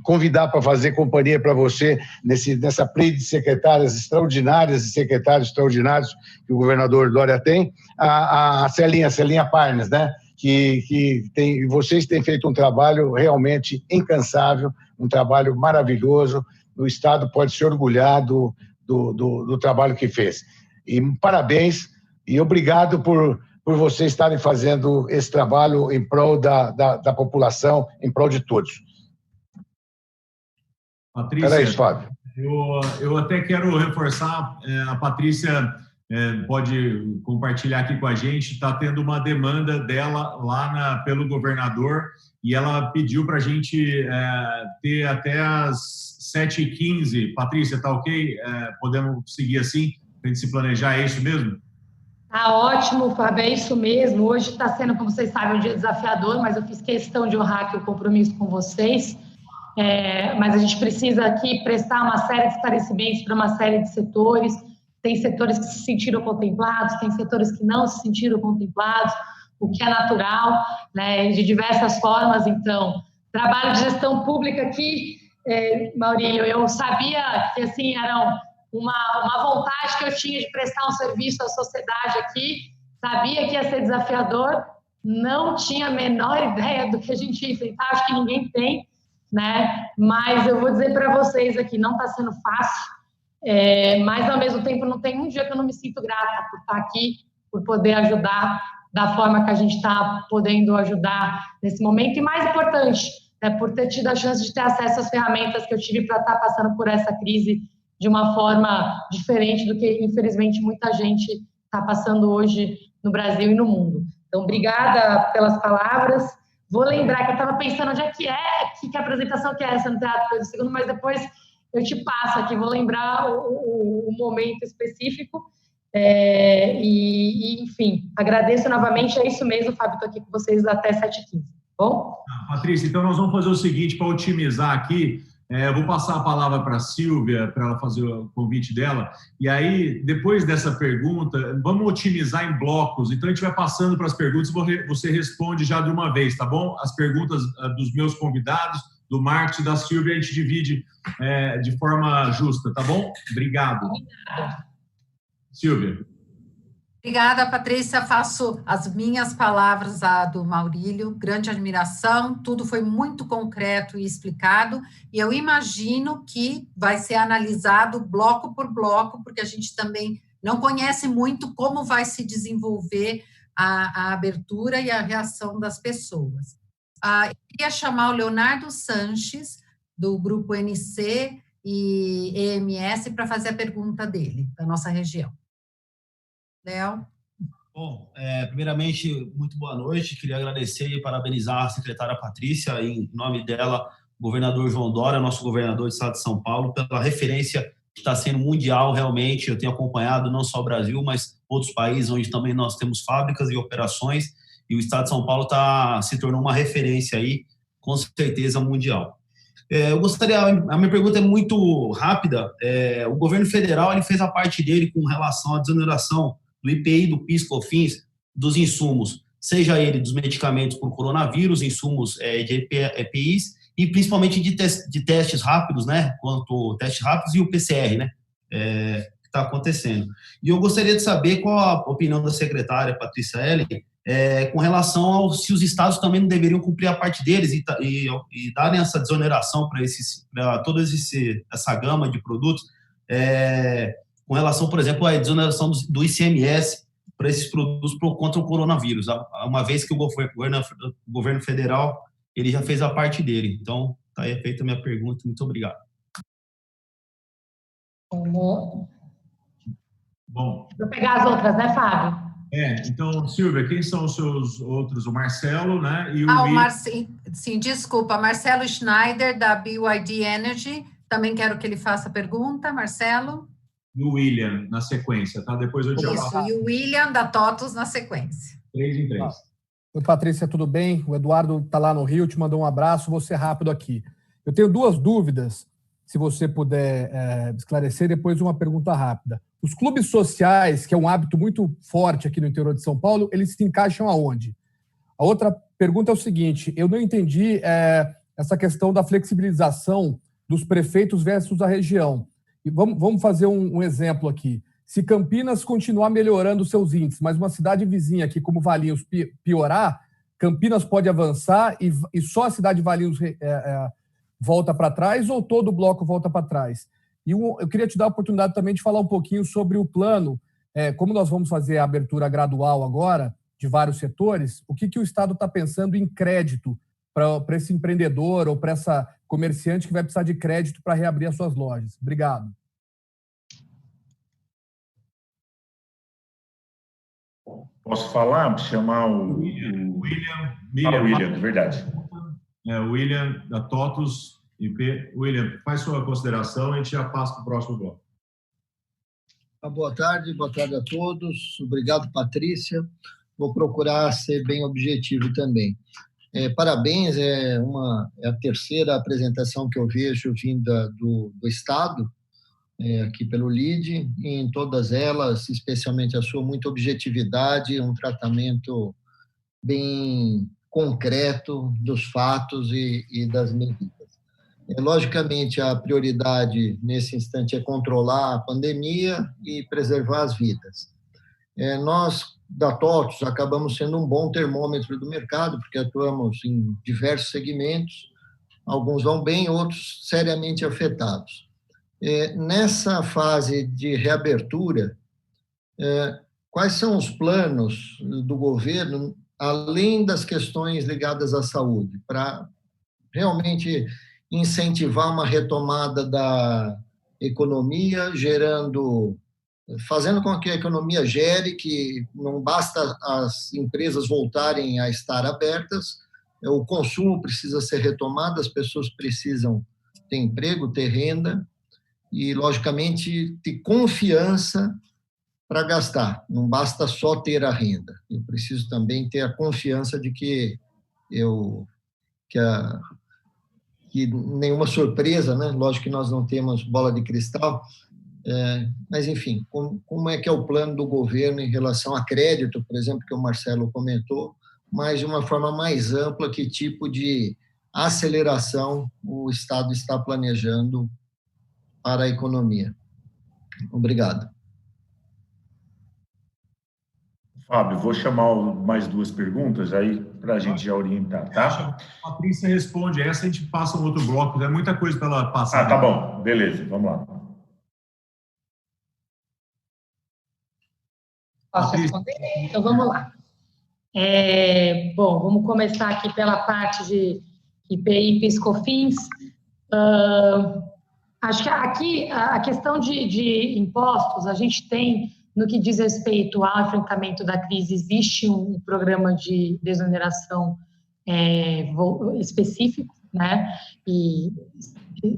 convidar para fazer companhia para você nessa play de secretárias extraordinárias e secretários extraordinários que o governador Dória tem, a Celinha Parnes, né? Vocês têm feito um trabalho realmente incansável, um trabalho maravilhoso. O Estado pode se orgulhar do trabalho que fez. E parabéns. E obrigado por vocês estarem fazendo esse trabalho em prol da população, em prol de todos. Patrícia, era isso, Fábio. Eu até quero reforçar, a Patrícia pode compartilhar aqui com a gente, está tendo uma demanda dela lá pelo governador, e ela pediu para a gente ter até as 7h15. Patrícia, está ok? Podemos seguir assim, para a gente se planejar, é isso mesmo? Tá ótimo, Fábio, é isso mesmo. Hoje está sendo, como vocês sabem, um dia desafiador, mas eu fiz questão de honrar aqui o compromisso com vocês. Mas a gente precisa aqui prestar uma série de esclarecimentos para uma série de setores. Tem setores que se sentiram contemplados, tem setores que não se sentiram contemplados, o que é natural, né, de diversas formas. Então, trabalho de gestão pública aqui, Maurílio, eu sabia que assim eram uma vontade que eu tinha de prestar um serviço à sociedade aqui, sabia que ia ser desafiador, não tinha a menor ideia do que a gente ia enfrentar, acho que ninguém tem, né? Mas eu vou dizer para vocês aqui, não está sendo fácil, mas ao mesmo tempo não tem um dia que eu não me sinto grata por estar aqui, por poder ajudar da forma que a gente está podendo ajudar nesse momento, e mais importante, por ter tido a chance de ter acesso às ferramentas que eu tive para estar passando por essa crise de uma forma diferente do que, infelizmente, muita gente está passando hoje no Brasil e no mundo. Então, obrigada pelas palavras. Vou lembrar que eu estava pensando onde é que apresentação que é essa no Teatro Pedro II, mas depois eu te passo aqui, vou lembrar o momento específico. Enfim, agradeço novamente, é isso mesmo, Fábio, estou aqui com vocês até 7h15, bom? Patrícia, então nós vamos fazer o seguinte, para otimizar aqui, eu vou passar a palavra para a Sílvia, para ela fazer o convite dela, e aí, depois dessa pergunta, vamos otimizar em blocos, então a gente vai passando para as perguntas e você responde já de uma vez, tá bom? As perguntas dos meus convidados, do Marcos e da Sílvia, a gente divide de forma justa, tá bom? Obrigado. Sílvia. Obrigada, Patrícia. Faço as minhas palavras à do Maurílio. Grande admiração. Tudo foi muito concreto e explicado. E eu imagino que vai ser analisado bloco por bloco, porque a gente também não conhece muito como vai se desenvolver a abertura e a reação das pessoas. Eu queria chamar o Leonardo Sanches, do Grupo NC e EMS, para fazer a pergunta dele, da nossa região. Léo? Bom, primeiramente, muito boa noite. Queria agradecer e parabenizar a secretária Patrícia, em nome dela, o governador João Dória, nosso governador do estado de São Paulo, pela referência que está sendo mundial, realmente. Eu tenho acompanhado não só o Brasil, mas outros países onde também nós temos fábricas e operações, e o estado de São Paulo se tornou uma referência aí, com certeza, mundial. Eu gostaria, a minha pergunta é muito rápida. O governo federal ele fez a parte dele com relação à desoneração do IPI, do PIS, COFINS, dos insumos, seja ele dos medicamentos por coronavírus, insumos de EPIs, e principalmente de testes rápidos, né, quanto testes rápidos e o PCR, né. está acontecendo. E eu gostaria de saber qual a opinião da secretária Patrícia Eli com relação ao se os estados também não deveriam cumprir a parte deles e darem essa desoneração para toda essa gama de produtos, com relação, por exemplo, à desoneração do ICMS para esses produtos contra o coronavírus, uma vez que o governo federal ele já fez a parte dele. Então, está aí feita a minha pergunta. Muito obrigado. Bom. Vou pegar as outras, né, Fábio? Então, Silvia, quem são os seus outros? O Marcelo, né? E o Sim, desculpa. Marcelo Schneider, da BYD Energy. Também quero que ele faça a pergunta. Marcelo. E o William, na sequência, tá? Depois eu te Isso, e o William, da TOTUS, na sequência. 3 em 3. Oi, Patrícia, tudo bem? O Eduardo está lá no Rio, te mandou um abraço. Vou ser rápido aqui. Eu tenho 2 dúvidas, se você puder esclarecer, depois uma pergunta rápida. Os clubes sociais, que é um hábito muito forte aqui no interior de São Paulo, eles se encaixam aonde? A outra pergunta é o seguinte, eu não entendi essa questão da flexibilização dos prefeitos versus a região. E vamos fazer um exemplo aqui. Se Campinas continuar melhorando seus índices, mas uma cidade vizinha aqui, como Valinhos, piorar, Campinas pode avançar e só a cidade de Valinhos volta para trás ou todo o bloco volta para trás? E eu queria te dar a oportunidade também de falar um pouquinho sobre o plano, como nós vamos fazer a abertura gradual agora, de vários setores, o que o Estado está pensando em crédito para esse empreendedor ou para essa comerciante que vai precisar de crédito para reabrir as suas lojas. Obrigado. Posso falar? Chamar o William, de verdade. O William, da TOTUS IP. William, faz sua consideração e a gente já passa para o próximo bloco. Boa tarde a todos. Obrigado, Patrícia. Vou procurar ser bem objetivo também. Parabéns, é a terceira apresentação que eu vejo vinda do Estado, aqui pelo LIDE, e em todas elas, especialmente a sua, muita objetividade, um tratamento bem concreto dos fatos e das medidas. Logicamente, a prioridade nesse instante é controlar a pandemia e preservar as vidas. Nós, da TOTUS, acabamos sendo um bom termômetro do mercado, porque atuamos em diversos segmentos, alguns vão bem, outros seriamente afetados. Nessa fase de reabertura, quais são os planos do governo, além das questões ligadas à saúde, para realmente incentivar uma retomada da economia, fazendo com que a economia gere, que não basta as empresas voltarem a estar abertas, o consumo precisa ser retomado, as pessoas precisam ter emprego, ter renda e, logicamente, ter confiança para gastar. Não basta só ter a renda. Eu preciso também ter a confiança de que nenhuma surpresa, né? Lógico que nós não temos bola de cristal, mas, enfim, como é que é o plano do governo em relação a crédito, por exemplo, que o Marcelo comentou, mas de uma forma mais ampla, que tipo de aceleração o Estado está planejando para a economia? Obrigado. Fábio, vou chamar mais 2 perguntas aí para a gente já orientar, tá? A Patrícia responde essa, a gente passa um outro bloco, é muita coisa para ela passar. Tá bom, beleza, vamos lá. Posso responder? Então, vamos lá. Bom, vamos começar aqui pela parte de IPI e PIS/COFINS. Acho que aqui a questão de impostos, a gente tem, no que diz respeito ao enfrentamento da crise, existe um programa de desoneração específico, né? E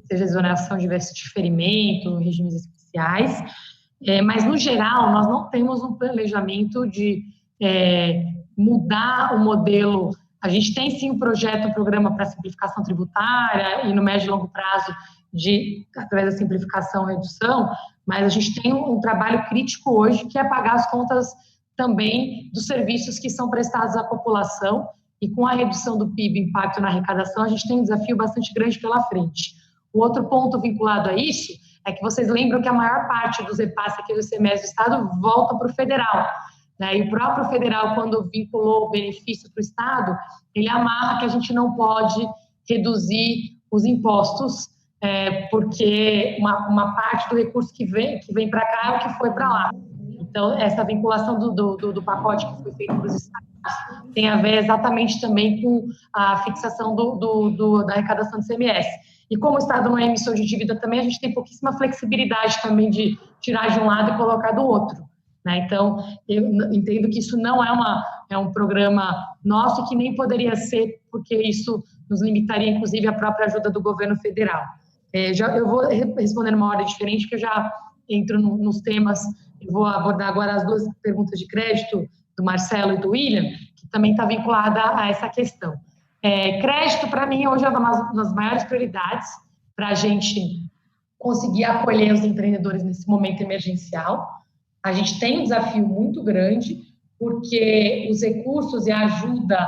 seja exoneração de diferimento, regimes especiais. Mas, no geral, nós não temos um planejamento de mudar o modelo. A gente tem, sim, um programa para simplificação tributária e, no médio e longo prazo, através da simplificação e redução, mas a gente tem um trabalho crítico hoje, que é pagar as contas também dos serviços que são prestados à população, e com a redução do PIB, impacto na arrecadação, a gente tem um desafio bastante grande pela frente. O outro ponto vinculado a isso é que vocês lembram que a maior parte dos repasses aqui do ICMS do Estado voltam para o federal, né? E o próprio federal, quando vinculou o benefício para o Estado, ele amarra que a gente não pode reduzir os impostos, porque uma parte do recurso que vem para cá é o que foi para lá. Então, essa vinculação do pacote que foi feito para os estados tem a ver exatamente também com a fixação da arrecadação do ICMS. E como o Estado não é emissor de dívida também, a gente tem pouquíssima flexibilidade também de tirar de um lado e colocar do outro, né? Então, eu entendo que isso não é um programa nosso e que nem poderia ser, porque isso nos limitaria, inclusive, à própria ajuda do governo federal. Eu vou responder numa ordem diferente, que eu já entro nos temas. Eu vou abordar agora as duas perguntas de crédito do Marcelo e do William, que também está vinculada a essa questão. Crédito, para mim, hoje é uma das maiores prioridades para a gente conseguir acolher os empreendedores nesse momento emergencial. A gente tem um desafio muito grande, porque os recursos e a ajuda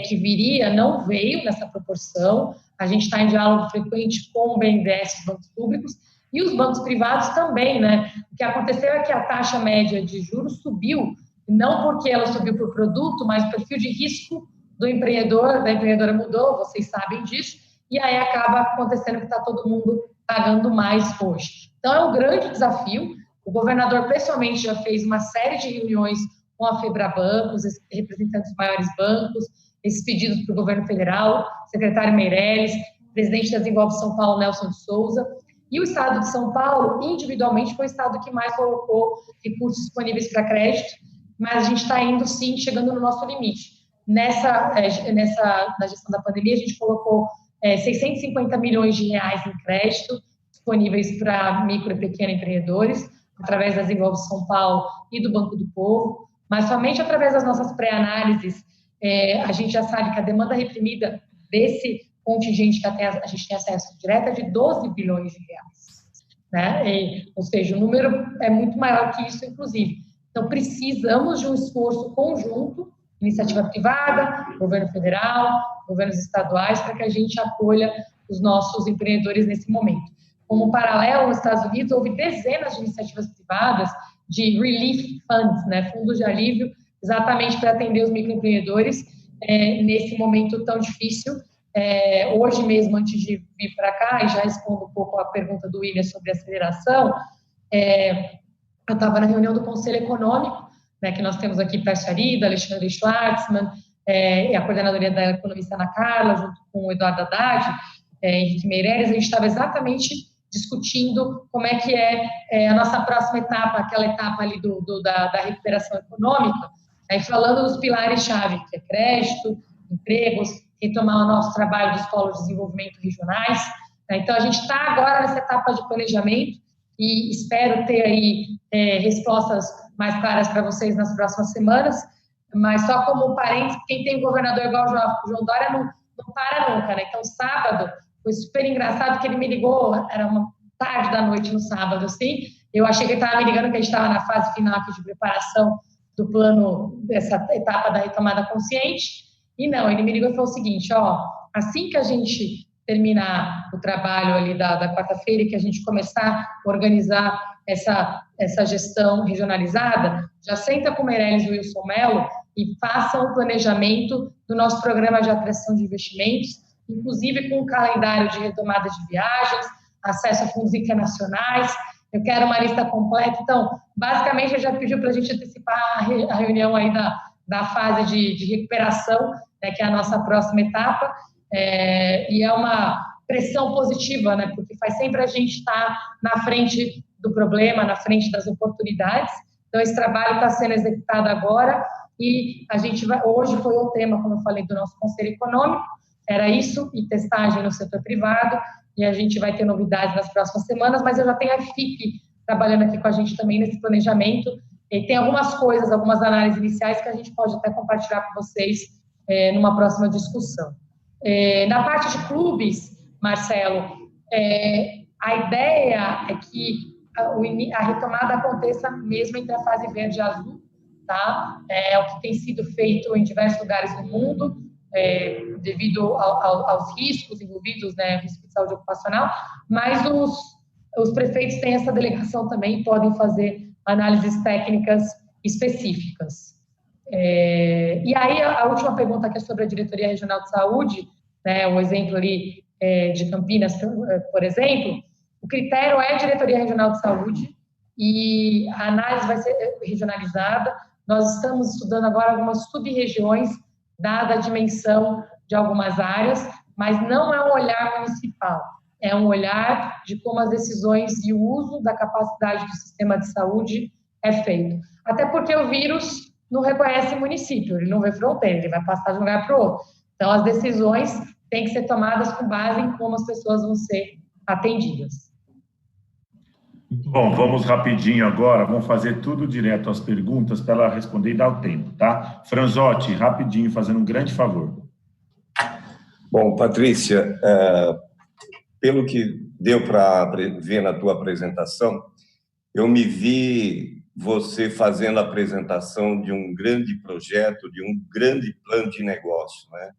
que viria não veio nessa proporção. A gente está em diálogo frequente com o BNDES, os bancos públicos, e os bancos privados também, né? O que aconteceu é que a taxa média de juros subiu, não porque ela subiu por produto, mas o perfil de risco do empreendedor, da empreendedora mudou, vocês sabem disso, e aí acaba acontecendo que está todo mundo pagando mais hoje. Então, é um grande desafio. O governador, pessoalmente, já fez uma série de reuniões com a Febrabancos, representantes dos maiores bancos, esses pedidos para o governo federal, secretário Meirelles, presidente da Desenvolve São Paulo, Nelson de Souza. E o estado de São Paulo, individualmente, foi o estado que mais colocou recursos disponíveis para crédito, mas a gente está indo, sim, chegando no nosso limite. Na gestão da pandemia, a gente colocou 650 milhões de reais em crédito disponíveis para micro e pequeno empreendedores, através da Desenvolve São Paulo e do Banco do Povo, mas somente através das nossas pré-análises, a gente já sabe que a demanda reprimida desse contingente que a gente tem acesso direto é de 12 bilhões de reais, né? Ou seja, o número é muito maior que isso, inclusive. Então, precisamos de um esforço conjunto, iniciativa privada, governo federal, governos estaduais, para que a gente acolha os nossos empreendedores nesse momento. Como paralelo, nos Estados Unidos, houve dezenas de iniciativas privadas de relief funds, né, fundos de alívio, exatamente para atender os microempreendedores nesse momento tão difícil. Hoje mesmo, antes de vir para cá, e já respondo um pouco a pergunta do William sobre aceleração, eu estava na reunião do Conselho Econômico, né, que nós temos aqui Pércio Arida, Alexandre Schwartzman, e a coordenadoria da economista Ana Carla, junto com o Eduardo Haddad, Henrique Meirelles. A gente estava exatamente discutindo como é que a nossa próxima etapa, aquela etapa ali da recuperação econômica, falando dos pilares-chave, que é crédito, empregos, retomar o nosso trabalho dos polos de desenvolvimento regionais. Então, a gente está agora nessa etapa de planejamento e espero ter aí respostas mais claras para vocês nas próximas semanas, mas só como um parênteses, quem tem um governador igual o João Dória não para nunca, né? Então, sábado, foi super engraçado que ele me ligou, era uma tarde da noite no sábado, assim, eu achei que ele estava me ligando que a gente estava na fase final aqui de preparação do plano, dessa etapa da retomada consciente, e não, ele me ligou e falou o seguinte, assim que a gente terminar o trabalho ali da quarta-feira e que a gente começar a organizar essa gestão regionalizada, já senta com o Meirelles e o Wilson Mello e façam o planejamento do nosso programa de atração de investimentos, inclusive com um calendário de retomada de viagens, acesso a fundos internacionais. Eu quero uma lista completa. Então, basicamente, ele já pediu para a gente antecipar a reunião aí da fase de recuperação, né, que é a nossa próxima etapa, e é uma pressão positiva, né, porque faz sempre a gente estar na frente do problema, na frente das oportunidades. Então, esse trabalho está sendo executado agora e a gente hoje foi o tema, como eu falei, do nosso Conselho Econômico, era isso, e testagem no setor privado, e a gente vai ter novidades nas próximas semanas, mas eu já tenho a FIP trabalhando aqui com a gente também nesse planejamento, e tem algumas coisas, algumas análises iniciais que a gente pode até compartilhar com vocês numa próxima discussão. Na parte de clubes, Marcelo, a ideia é que a retomada aconteça mesmo entre a fase verde e azul, tá? É o que tem sido feito em diversos lugares do mundo, devido aos riscos envolvidos, né, risco de saúde ocupacional, mas os prefeitos têm essa delegação também e podem fazer análises técnicas específicas. E aí, a última pergunta aqui é sobre a Diretoria Regional de Saúde, né, o exemplo ali de Campinas, por exemplo, o critério é a Diretoria Regional de Saúde e a análise vai ser regionalizada. Nós estamos estudando agora algumas sub-regiões, dada a dimensão de algumas áreas, mas não é um olhar municipal, é um olhar de como as decisões e o uso da capacidade do sistema de saúde é feito. Até porque o vírus não reconhece município, ele não vê fronteira, ele vai passar de um lugar para o outro. Então, as decisões têm que ser tomadas com base em como as pessoas vão ser atendidas. Bom, vamos rapidinho agora, vamos fazer tudo direto às perguntas para ela responder e dar o tempo, tá? Franzotti, rapidinho, fazendo um grande favor. Bom, Patrícia, pelo que deu para ver na tua apresentação, eu me vi você fazendo a apresentação de um grande projeto, de um grande plano de negócio, né?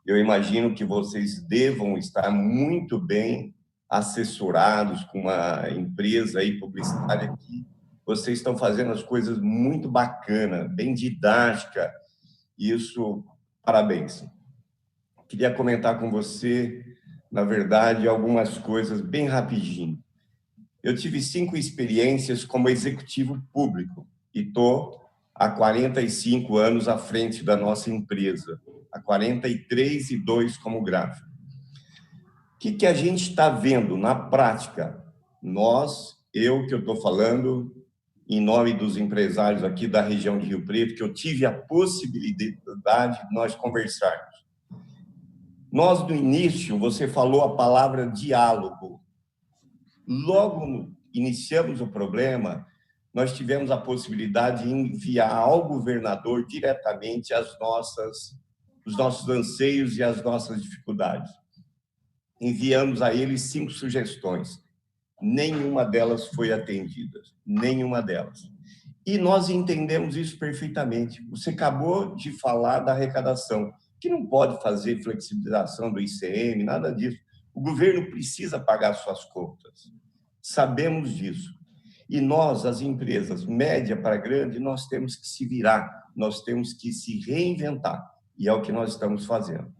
Eu imagino que vocês devam estar muito bem assessorados com uma empresa aí publicitária que vocês estão fazendo as coisas muito bacana, bem didática. Isso, parabéns. Queria comentar com você, na verdade, algumas coisas bem rapidinho. Eu tive 5 experiências como executivo público e estou há 45 anos à frente da nossa empresa, há 43 e 2 como gráfico. O que a gente está vendo na prática? Eu que eu estou falando em nome dos empresários aqui da região de Rio Preto, que eu tive a possibilidade de nós conversarmos. Nós, no início, você falou a palavra diálogo. Logo iniciamos o problema, nós tivemos a possibilidade de enviar ao governador diretamente os nossos anseios e as nossas dificuldades. Enviamos a ele 5 sugestões. Nenhuma delas foi atendida. Nenhuma delas. E nós entendemos isso perfeitamente. Você acabou de falar da arrecadação, que não pode fazer flexibilização do ICM, nada disso. O governo precisa pagar suas contas. Sabemos disso. E nós, as empresas, média para grande, nós temos que se virar, nós temos que se reinventar. E é o que nós estamos fazendo.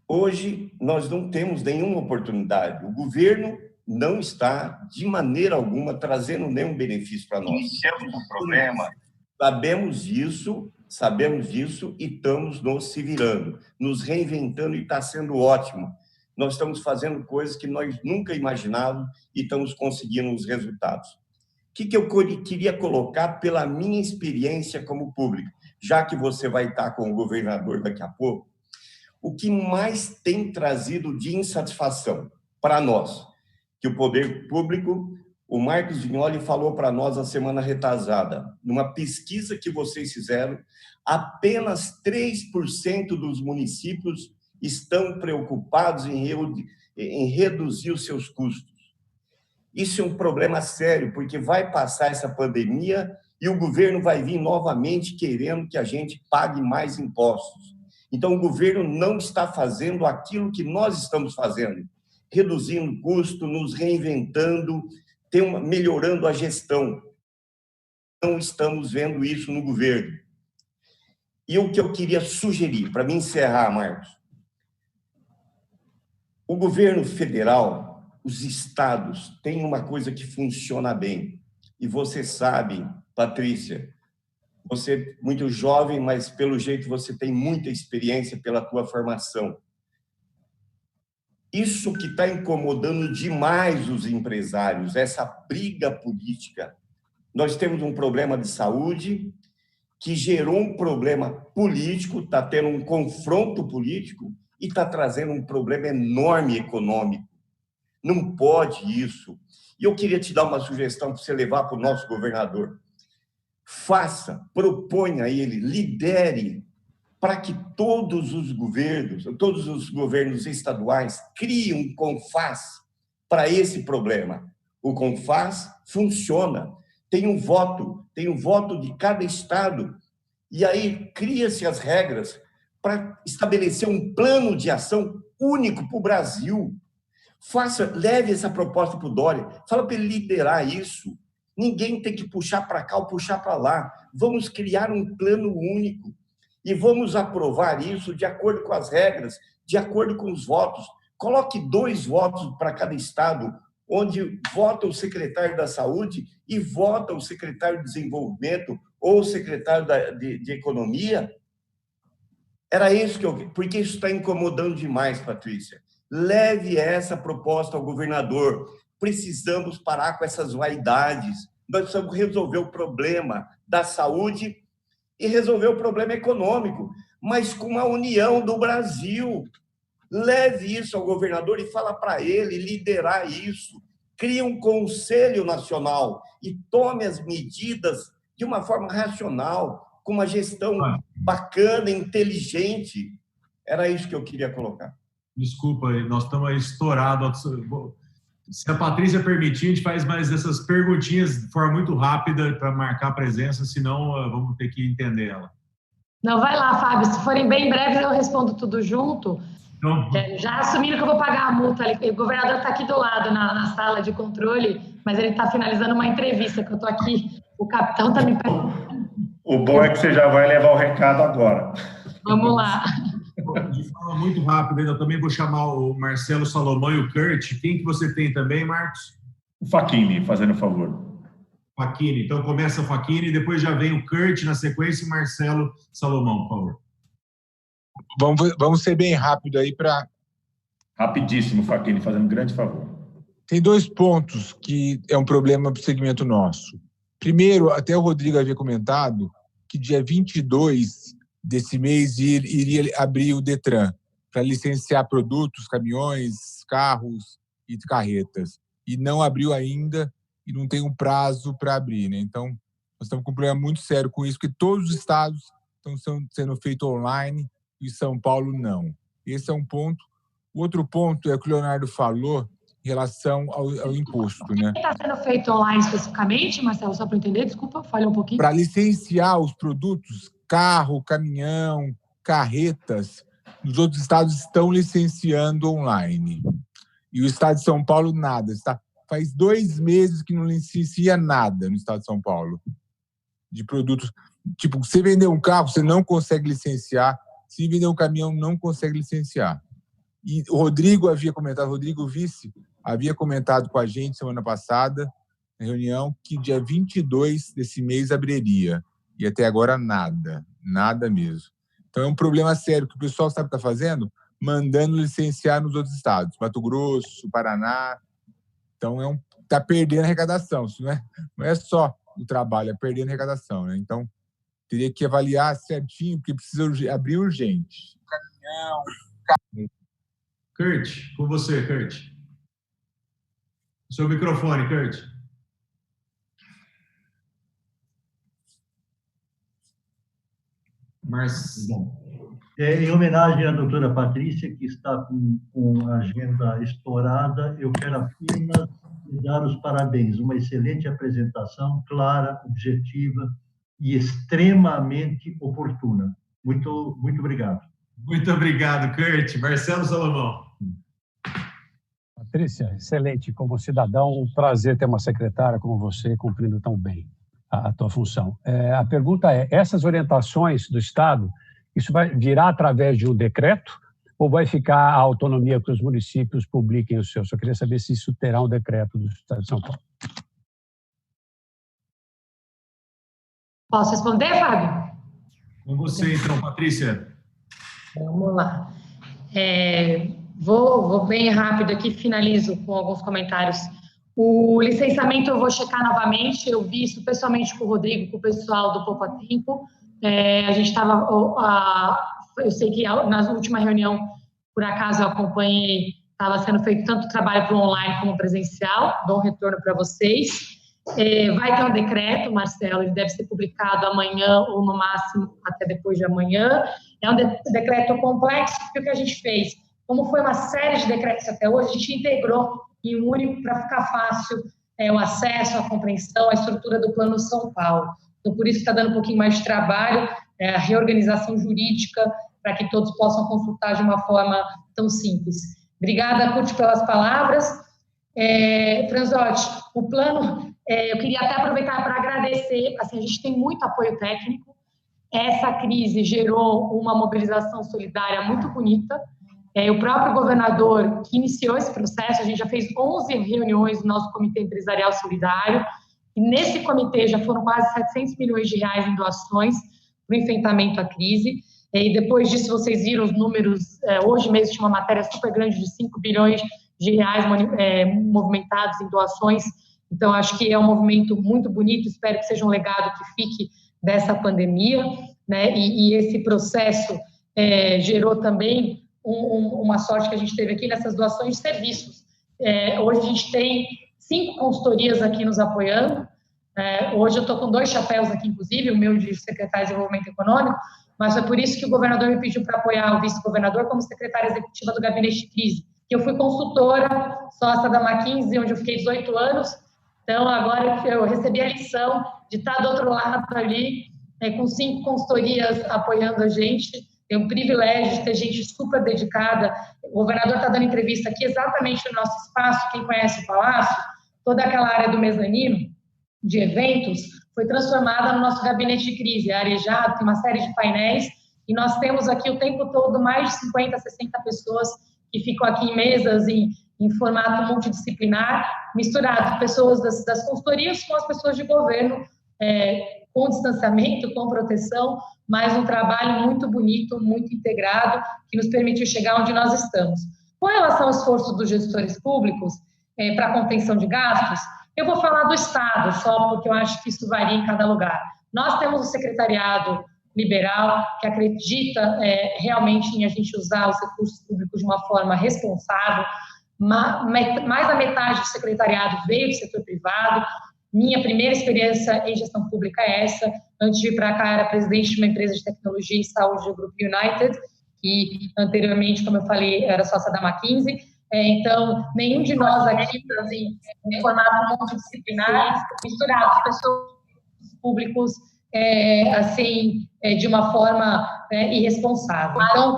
Hoje, nós não temos nenhuma oportunidade. O governo não está, de maneira alguma, trazendo nenhum benefício para nós. Temos um problema. Sabemos disso e estamos nos se virando, nos reinventando e está sendo ótimo. Nós estamos fazendo coisas que nós nunca imaginávamos e estamos conseguindo os resultados. O que eu queria colocar pela minha experiência como público, já que você vai estar com o governador daqui a pouco, o que mais tem trazido de insatisfação para nós, que o poder público, o Marcos Vignoli falou para nós a semana retrasada, numa pesquisa que vocês fizeram, apenas 3% dos municípios estão preocupados em reduzir os seus custos. Isso é um problema sério, porque vai passar essa pandemia e o governo vai vir novamente querendo que a gente pague mais impostos. Então, o governo não está fazendo aquilo que nós estamos fazendo, reduzindo custo, nos reinventando, melhorando a gestão. Não estamos vendo isso no governo. E o que eu queria sugerir, para me encerrar, Marcos, o governo federal, os estados, têm uma coisa que funciona bem. E você sabe, Patrícia, você é muito jovem, mas pelo jeito você tem muita experiência pela tua formação. Isso que está incomodando demais os empresários, essa briga política. Nós temos um problema de saúde que gerou um problema político, está tendo um confronto político e está trazendo um problema enorme econômico. Não pode isso. E eu queria te dar uma sugestão para você levar para o nosso governador. Proponha a ele, lidere para que todos os governos estaduais criem um CONFAS para esse problema. O CONFAS funciona, tem um voto de cada estado, e aí cria-se as regras para estabelecer um plano de ação único para o Brasil. Leve essa proposta para o Dória, fala para ele liderar isso. Ninguém tem que puxar para cá ou puxar para lá. Vamos criar um plano único e vamos aprovar isso de acordo com as regras, de acordo com os votos. Coloque 2 votos para cada estado, onde vota o secretário da Saúde e vota o secretário de Desenvolvimento ou o secretário de Economia. Era isso porque isso está incomodando demais, Patrícia. Leve essa proposta ao governador. Precisamos parar com essas vaidades. Nós precisamos resolver o problema da saúde e resolver o problema econômico, mas com a união do Brasil. Leve isso ao governador e fala para ele liderar isso. Crie um conselho nacional e tome as medidas de uma forma racional, com uma gestão bacana, inteligente. Era isso que eu queria colocar. Desculpa, nós estamos estourados. Se a Patrícia permitir, a gente faz mais essas perguntinhas de forma muito rápida para marcar a presença, senão vamos ter que entender ela. Não, vai lá, Fábio. Se forem bem breves, eu respondo tudo junto. Então, já assumindo que eu vou pagar a multa ali. O governador está aqui do lado, na sala de controle, mas ele está finalizando uma entrevista, que eu estou aqui, o capitão está me perguntando. O bom é que você já vai levar o recado agora. Vamos lá. De forma muito rápida, eu também vou chamar o Marcelo Salomão e o Kurt. Quem que você tem também, Marcos? O Facchini, fazendo favor. Facchini. Então começa o Facchini, depois já vem o Kurt na sequência e Marcelo Salomão, por favor. Vamos ser bem rápido aí para... Rapidíssimo, Facchini, fazendo um grande favor. Tem 2 pontos que é um problema para o segmento nosso. Primeiro, até o Rodrigo havia comentado que dia 22 desse mês iria abrir o Detran para licenciar produtos, caminhões, carros e carretas. E não abriu ainda e não tem um prazo para abrir, né? Então, nós estamos com um problema muito sério com isso, porque todos os estados estão sendo feitos online e São Paulo não. Esse é um ponto. O outro ponto é o que o Leonardo falou em relação ao imposto, né? O que está sendo feito online especificamente, Marcelo, só para entender? Desculpa, falha um pouquinho. Para licenciar os produtos, carro, caminhão, carretas, os outros estados estão licenciando online. E o estado de São Paulo, nada. Faz 2 meses que não licencia nada no estado de São Paulo. De produtos. Tipo, você vender um carro, você não consegue licenciar. Se vender um caminhão, não consegue licenciar. E o Rodrigo Vice, havia comentado com a gente semana passada, na reunião, que dia 22 desse mês abriria. E até agora nada mesmo. Então é um problema sério que o pessoal sabe o que está fazendo? Mandando licenciar nos outros estados, Mato Grosso, Paraná. Então está perdendo arrecadação. Isso não é só o trabalho, é perdendo arrecadação, né? Então teria que avaliar certinho, porque precisa abrir urgente. Caminhão. Kurt, com você, Kurt. Seu microfone, Kurt. Em homenagem à doutora Patrícia, que está com a agenda estourada, eu quero apenas dar os parabéns. Uma excelente apresentação, clara, objetiva e extremamente oportuna. Muito obrigado. Muito obrigado, Kurt. Marcelo Salomão. Patrícia, excelente. Como cidadão, um prazer ter uma secretária como você cumprindo tão bem a tua função. A pergunta é, essas orientações do Estado, isso vai virar através de um decreto ou vai ficar a autonomia que os municípios publiquem o seu? Só queria saber se isso terá um decreto do Estado de São Paulo. Posso responder, Fábio? Com você, então, Patrícia. Vamos lá. Vou bem rápido aqui, finalizo com alguns comentários. O licenciamento eu vou checar novamente, eu vi isso pessoalmente com o Rodrigo, com o pessoal do Poupa Tempo. A gente estava, eu sei que na última reunião, por acaso eu acompanhei, estava sendo feito tanto trabalho para o online como presencial, dou um retorno para vocês. Vai ter um decreto, Marcelo, ele deve ser publicado amanhã ou no máximo até depois de amanhã. É um decreto complexo, porque o que a gente fez, como foi uma série de decretos até hoje, a gente integrou em um único para ficar fácil o acesso, a compreensão, a estrutura do Plano São Paulo. Então, por isso está dando um pouquinho mais de trabalho, a reorganização jurídica, para que todos possam consultar de uma forma tão simples. Obrigada, Curti, pelas palavras. Franzotti, o plano, eu queria até aproveitar para agradecer, assim, a gente tem muito apoio técnico, essa crise gerou uma mobilização solidária muito bonita, o próprio governador que iniciou esse processo, a gente já fez 11 reuniões do nosso Comitê Empresarial Solidário, e nesse comitê já foram quase 700 milhões de reais em doações para o enfrentamento à crise, e depois disso vocês viram os números, hoje mesmo tinha uma matéria super grande de 5 bilhões de reais movimentados em doações, então acho que é um movimento muito bonito, espero que seja um legado que fique dessa pandemia, né? E esse processo gerou também uma sorte que a gente teve aqui nessas doações de serviços. Hoje a gente tem 5 consultorias aqui nos apoiando, hoje eu estou com 2 chapéus aqui, inclusive, o meu de secretário de Desenvolvimento Econômico, mas foi por isso que o governador me pediu para apoiar o vice-governador como secretária executiva do Gabinete de Crise, que eu fui consultora, sócia da McKinsey, onde eu fiquei 18 anos, então agora eu recebi a lição de estar do outro lado ali, com 5 consultorias apoiando a gente, tem um privilégio de ter gente super dedicada, o governador está dando entrevista aqui exatamente no nosso espaço, quem conhece o Palácio, toda aquela área do mezanino, de eventos, foi transformada no nosso gabinete de crise, arejado, tem uma série de painéis, e nós temos aqui o tempo todo mais de 50, 60 pessoas que ficam aqui em mesas em formato multidisciplinar, misturado pessoas das consultorias com as pessoas de governo, com distanciamento, com proteção, mas um trabalho muito bonito, muito integrado, que nos permitiu chegar onde nós estamos. Com relação ao esforço dos gestores públicos para a contenção de gastos, eu vou falar do Estado, só porque eu acho que isso varia em cada lugar. Nós temos um secretariado liberal que acredita realmente em a gente usar os recursos públicos de uma forma responsável. Mais da metade do secretariado veio do setor privado. Minha primeira experiência em gestão pública é essa. Antes de ir para cá, era presidente de uma empresa de tecnologia e saúde do Grupo United, que anteriormente, como eu falei, era sócia da McKinsey. Então, nenhum de nós aqui, assim, em formato multidisciplinar, misturado, pessoas públicos, de uma forma irresponsável. Então, um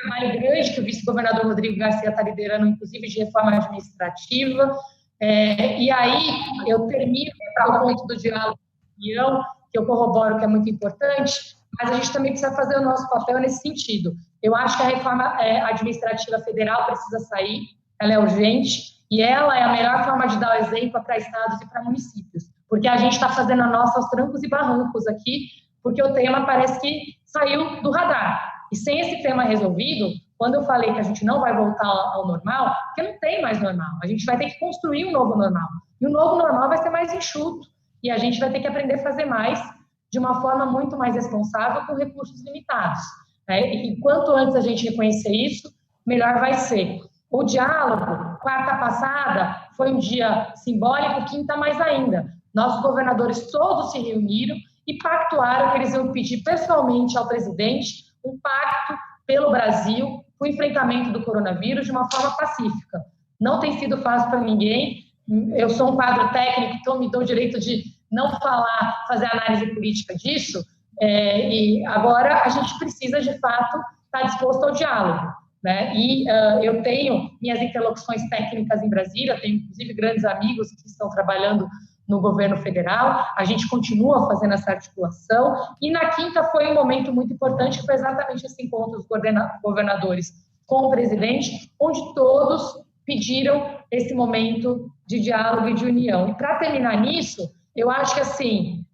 trabalho grande que o vice-governador Rodrigo Garcia está liderando, inclusive de reforma administrativa. E aí, eu termino para o ponto do diálogo e opinião, que eu corroboro que é muito importante, mas a gente também precisa fazer o nosso papel nesse sentido. Eu acho que a reforma administrativa federal precisa sair, ela é urgente, e ela é a melhor forma de dar o exemplo para estados e para municípios, porque a gente está fazendo a nossa aos trancos e barrancos aqui, porque o tema parece que saiu do radar. E sem esse tema resolvido, quando eu falei que a gente não vai voltar ao normal, porque não tem mais normal, a gente vai ter que construir um novo normal. E o novo normal vai ser mais enxuto, e a gente vai ter que aprender a fazer mais de uma forma muito mais responsável com recursos limitados. E quanto antes a gente reconhecer isso, melhor vai ser. O diálogo, quarta passada, foi um dia simbólico, quinta mais ainda. Nossos governadores todos se reuniram e pactuaram que eles iam pedir pessoalmente ao presidente um pacto pelo Brasil, o enfrentamento do coronavírus de uma forma pacífica. Não tem sido fácil para ninguém. Eu sou um quadro técnico, então me dou o direito de não falar, fazer análise política disso, e agora a gente precisa, de fato, estar disposto ao diálogo, né? E eu tenho minhas interlocuções técnicas em Brasília, tenho, inclusive, grandes amigos que estão trabalhando no governo federal, a gente continua fazendo essa articulação, e na quinta foi um momento muito importante, que foi exatamente esse encontro dos governadores com o presidente, onde todos pediram esse momento de diálogo e de união. E para terminar nisso, eu acho que, assim,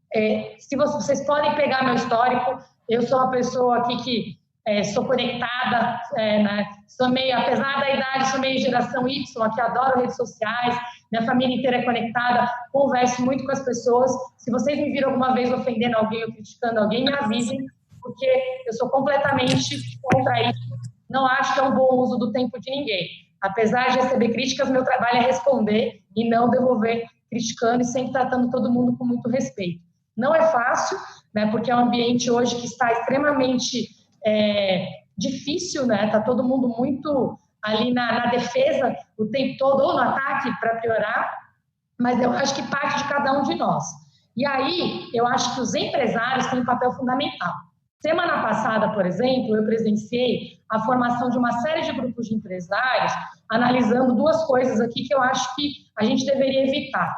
se vocês podem pegar meu histórico, eu sou uma pessoa aqui que sou conectada, né? Sou meio, apesar da idade, sou meio geração Y, aqui adoro redes sociais, minha família inteira é conectada, converso muito com as pessoas. Se vocês me viram alguma vez ofendendo alguém ou criticando alguém, me avisem, porque eu sou completamente contra isso. Não acho que é um bom uso do tempo de ninguém. Apesar de receber críticas, meu trabalho é responder e não devolver criticando e sempre tratando todo mundo com muito respeito. Não é fácil, né, porque é um ambiente hoje que está extremamente difícil, né? Está todo mundo muito ali na defesa o tempo todo, ou no ataque, para piorar, mas eu acho que parte de cada um de nós. E aí, eu acho que os empresários têm um papel fundamental. Semana passada, por exemplo, eu presenciei a formação de uma série de grupos de empresários, analisando duas coisas aqui que eu acho que a gente deveria evitar.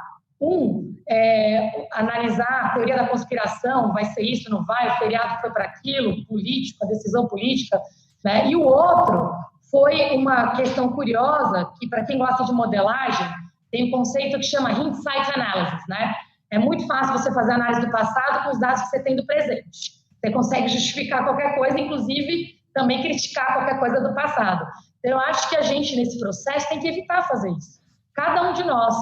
Analisar a teoria da conspiração, vai ser isso, não vai, o feriado foi para aquilo, político, a decisão política, né? E o outro foi uma questão curiosa, que para quem gosta de modelagem, tem um conceito que chama hindsight analysis, né? É muito fácil você fazer análise do passado com os dados que você tem do presente. Você consegue justificar qualquer coisa, inclusive também criticar qualquer coisa do passado. Então, eu acho que a gente, nesse processo, tem que evitar fazer isso. Cada um de nós.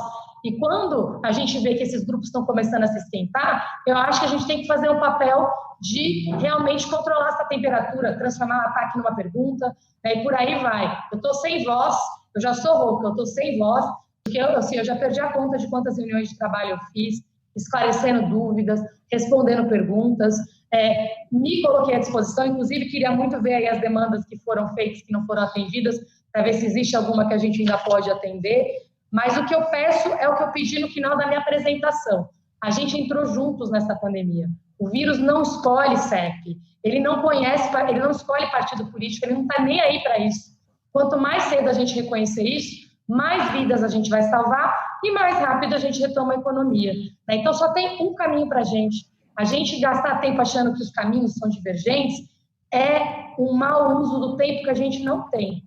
E quando a gente vê que esses grupos estão começando a se esquentar, eu acho que a gente tem que fazer um papel de realmente controlar essa temperatura, transformar um ataque numa pergunta, né, e por aí vai. Eu estou sem voz, eu já sou rouca, eu estou sem voz, porque eu já perdi a conta de quantas reuniões de trabalho eu fiz, esclarecendo dúvidas, respondendo perguntas, me coloquei à disposição, inclusive queria muito ver aí as demandas que foram feitas, que não foram atendidas, para ver se existe alguma que a gente ainda pode atender, mas o que eu peço é o que eu pedi no final da minha apresentação. A gente entrou juntos nessa pandemia. O vírus não escolhe CEP, ele não escolhe partido político, ele não está nem aí para isso. Quanto mais cedo a gente reconhecer isso, mais vidas a gente vai salvar e mais rápido a gente retoma a economia. Né? Então, só tem um caminho para a gente. A gente gastar tempo achando que os caminhos são divergentes é um mau uso do tempo que a gente não tem.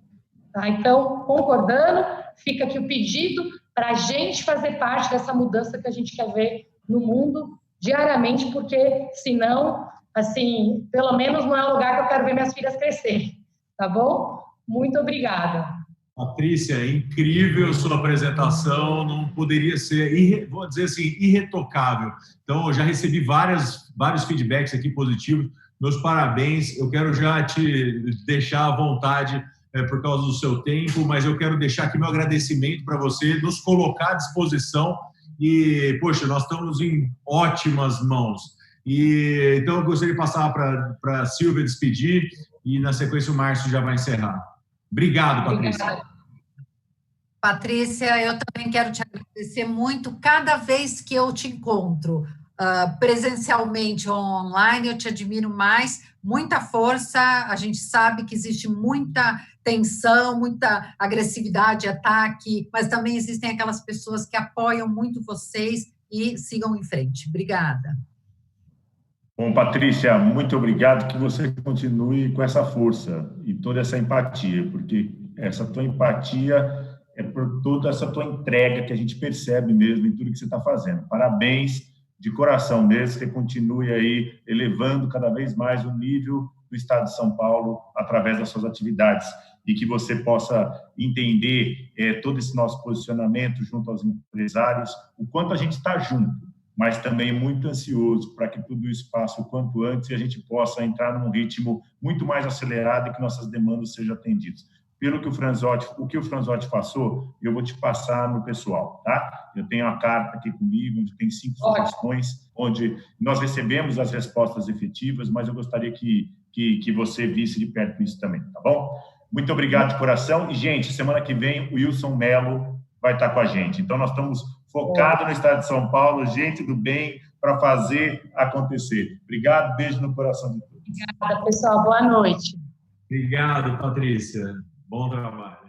Tá? Então, concordando, fica aqui o pedido para a gente fazer parte dessa mudança que a gente quer ver no mundo diariamente, porque senão, assim, pelo menos não é o lugar que eu quero ver minhas filhas crescer. Tá bom? Muito obrigada. Patrícia, incrível sua apresentação, não poderia ser, vou dizer assim, irretocável. Então, eu já recebi vários feedbacks aqui positivos, meus parabéns, eu quero já te deixar à vontade por causa do seu tempo, mas eu quero deixar aqui meu agradecimento para você, nos colocar à disposição e, poxa, nós estamos em ótimas mãos. E, então, eu gostaria de passar para a Silvia despedir e, na sequência, o Márcio já vai encerrar. Obrigado, Patrícia. Obrigada. Patrícia, eu também quero te agradecer muito. Cada vez que eu te encontro presencialmente ou online, eu te admiro mais. Muita força, a gente sabe que existe muita tensão, muita agressividade, ataque, mas também existem aquelas pessoas que apoiam muito vocês e sigam em frente. Obrigada. Bom, Patrícia, muito obrigado, que você continue com essa força e toda essa empatia, porque essa tua empatia é por toda essa tua entrega que a gente percebe mesmo em tudo que você está fazendo. Parabéns, de coração mesmo, que continue aí elevando cada vez mais o nível do Estado de São Paulo através das suas atividades e que você possa entender todo esse nosso posicionamento junto aos empresários, o quanto a gente está junto, mas também muito ansioso para que tudo isso passe o quanto antes e a gente possa entrar num ritmo muito mais acelerado e que nossas demandas sejam atendidas. Pelo que o Franzotti passou, eu vou te passar no pessoal, tá? Eu tenho a carta aqui comigo, onde tem 5 sugestões, onde nós recebemos as respostas efetivas, mas eu gostaria que você visse de perto isso também, tá bom? Muito obrigado de coração. E, gente, semana que vem o Wilson Mello vai estar com a gente. Então, nós estamos focados no Estado de São Paulo, gente do bem, para fazer acontecer. Obrigado, beijo no coração de todos. Obrigada, pessoal. Boa noite. Obrigado, Patrícia. Bom trabalho.